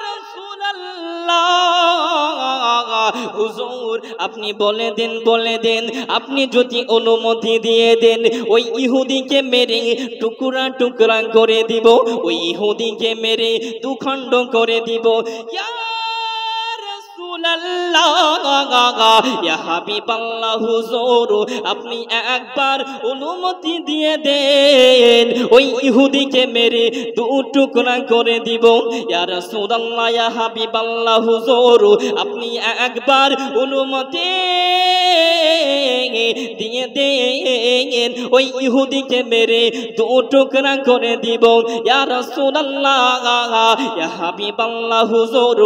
রাসূলুল্লাহ হুজুর আপনি বলে দেন আপনি যদি অনুমতি দিয়ে দেন ওই ইহুদিকে মেরে টুকরা টুকরা করে দিব, ওই ইহুদিকে মেরে দুখণ্ড করে দিব। ইয়া রাসূলুল্লাহ, ইয়া হাবিবাল্লাহ, হুজুর আপনি একবার অনুমতি দিয়ে দেন ওই ইহুদিকে মেরে দু টুকরা করে দিব। ইয়া রাসূলুল্লাহ, ইয়া হাবিবাল্লাহ, হুজুর আপনি একবার অনুমতি দিয়ে দেন ওই ইহুদিকে মেরে দু টুকরা করে দিব। ইয়া রাসূলুল্লাহ, ইয়া হাবিবাল্লাহ, হুজুর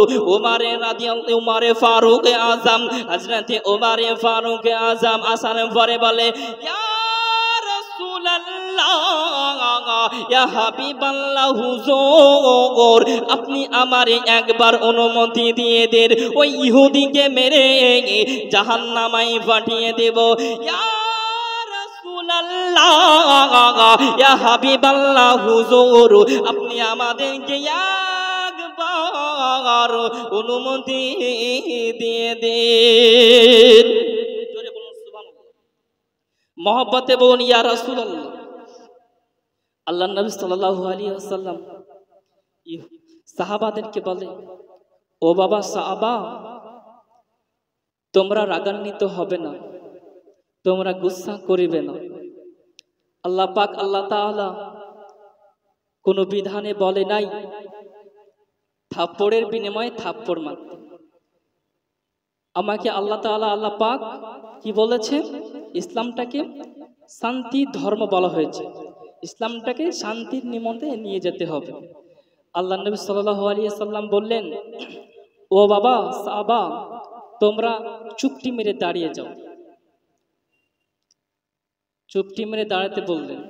উমারে ফারুক আজম, হযরতে উমারে ফারুক আজম আসার পরে বলে ইয়া রাসূলুল্লাহ, ইয়া হাবিবাল্লাহ, হুজুর আপনি আমারে একবার অনুমতি দিয়ে দেন ওই ইহুদিকে মেরে জাহান্নামায় পাঠিয়ে দেব। ইয়া রাসূলুল্লাহ, ইয়া হাবিবাল্লাহ, হুজুর আপনি আমাদেরকে একবার অনুমতি দিয়ে দেন। জোরে বলুন সুবহানাল্লাহ। মহব্বতে বলুন ইয়া রাসূলুল্লাহ। আল্লাহ নবী সাল্লাল্লাহু আলাইহি ওয়াসাল্লাম সাহাবাদেরকে বলে, ও বাবা সাহাবা, তোমরা রাগান্বিত হবে না, তোমরা গুসা করিবে না। আল্লাহ পাক আল্লাহ তাআলা কোন বিধানে বলে নাই থাপ্পড়ের বিনিময়ে থাপ্পড় মারতে। আমাকে আল্লাহ তাআলা আল্লাহ পাক কি বলেছে, ইসলামটাকে শান্তি ধর্ম বলা হয়েছে, ইসলামটাকে শান্তির নিমন্ত্রণে নিয়ে যেতে হবে। আল্লাহ নবী সাল্লাল্লাহু আলাইহি সাল্লাম বললেন, ও বাবা সাহাবা, তোমরা চুপটি মেরে দাঁড়িয়ে যাও। চুপটি মেরে দাঁড়াতে বললেন।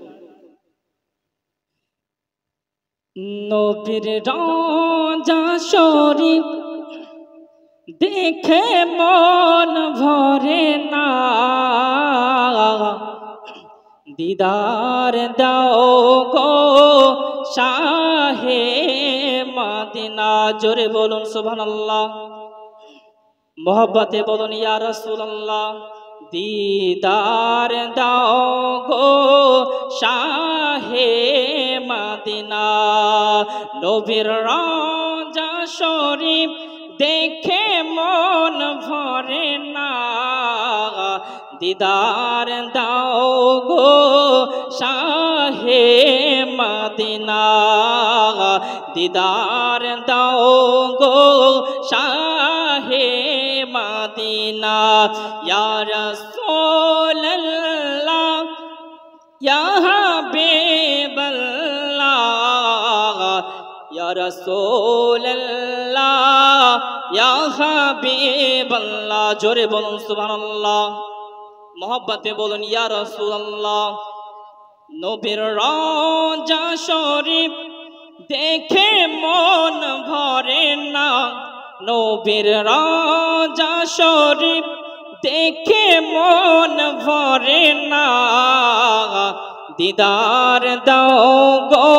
নবীর রওজা শরীফ দেখে মন ভরে না, দিদার দাও গো শাহে মদিনা। জোরে বলুন সুবহানাল্লাহ। মোহব্বতে বলুন ইয়া রাসূলুল্লাহ। দিদার দাও গো শাহে মদিনা। নবীর রওজা শরীফ দেখে মন ভরে না, দিদার দাও গো শাহে মদিনা। দিদার দাও গো শাহে মদিনা। ইয়া রাসূলুল্লাহ, ইয়া হাবিবাল্লাহ, ইয়া রাসূলুল্লাহ, ইয়া হাবিবাল্লাহ। জোরে বলুন সুবহানাল্লাহ। মোহব্বতে বলুন ইয়া রাসূলুল্লাহ। নবীর রওজা শরীফ দেখে মন ভরে না, নবীর রওজা শরীফ দেখে মন ভরে না, দিদার দাও গো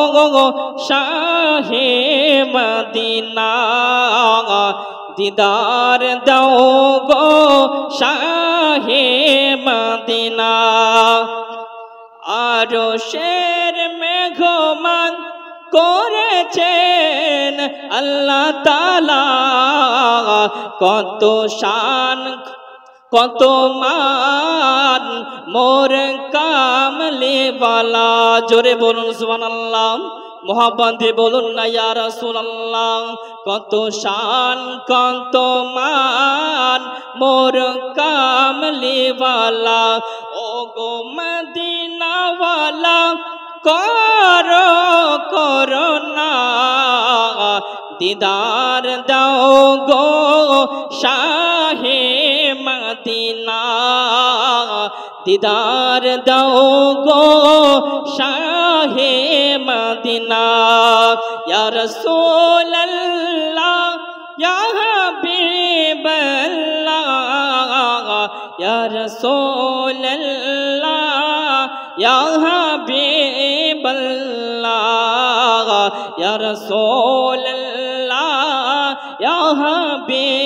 শাহে মদিনা। দিদার দাও গো শাহে মদিনা। আরশের মেঘমান করেছেন আল্লাহ তাআলা, কত শান কত মান মোর কামলিওয়ালা। জোরে বলুন সুবহানাল্লাহ। মোহাব্বতে বলুন না ইয়া রাসূলুল্লাহ। কত শান কত মান মোর কামলিওয়ালা। ও গো মদিনাওয়ালা করো করুণা, দিদার দাও গো শাহে মদিনা। দিদার দাও গো শাহে মদিনা। ইয়া রাসূলুল্লাহ, ইয়া হাবিবাল্লাহ, ইয়া রাসূলুল্লাহ, ইয়া হাবিবাল্লাহ, ইয়া রাসূলুল্লাহ, ইয়া হাবিব।